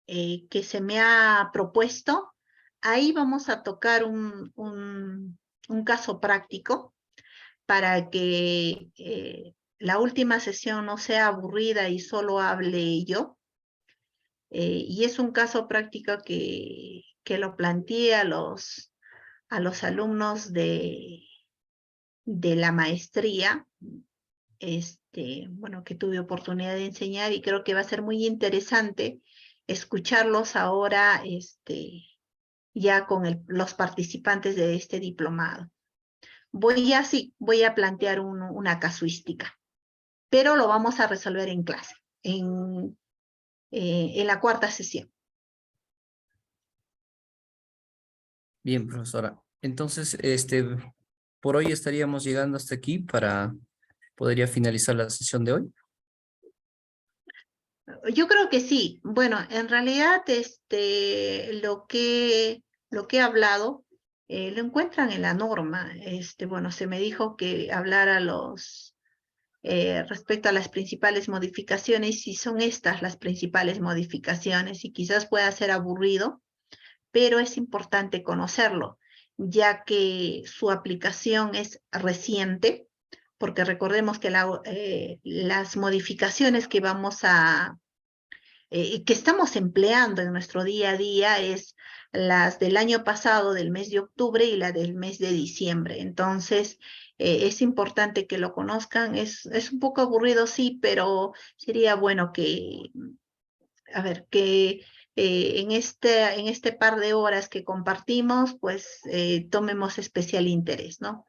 que se me ha propuesto, ahí vamos a tocar un caso práctico para que la última sesión no sea aburrida y solo hable yo. Y es un caso práctico que lo planteé a los alumnos de la maestría, bueno, que tuve oportunidad de enseñar y creo que va a ser muy interesante escucharlos ahora, ya con los participantes de este diplomado. Voy a plantear una casuística, pero lo vamos a resolver en clase, en la cuarta sesión. Bien, profesora. Entonces, por hoy estaríamos llegando hasta aquí para poder ya finalizar la sesión de hoy. Yo creo que sí. Bueno, en realidad, lo que he hablado, lo encuentran en la norma. Bueno, se me dijo que hablara respecto a las principales modificaciones, y son estas las principales modificaciones, y quizás pueda ser aburrido, pero es importante conocerlo, ya que su aplicación es reciente, porque recordemos que las modificaciones que estamos empleando en nuestro día a día es las del año pasado, del mes de octubre, y la del mes de diciembre. Entonces, es importante que lo conozcan. Es un poco aburrido, sí, pero sería bueno a ver, que en este par de horas que compartimos, pues tomemos especial interés, ¿no?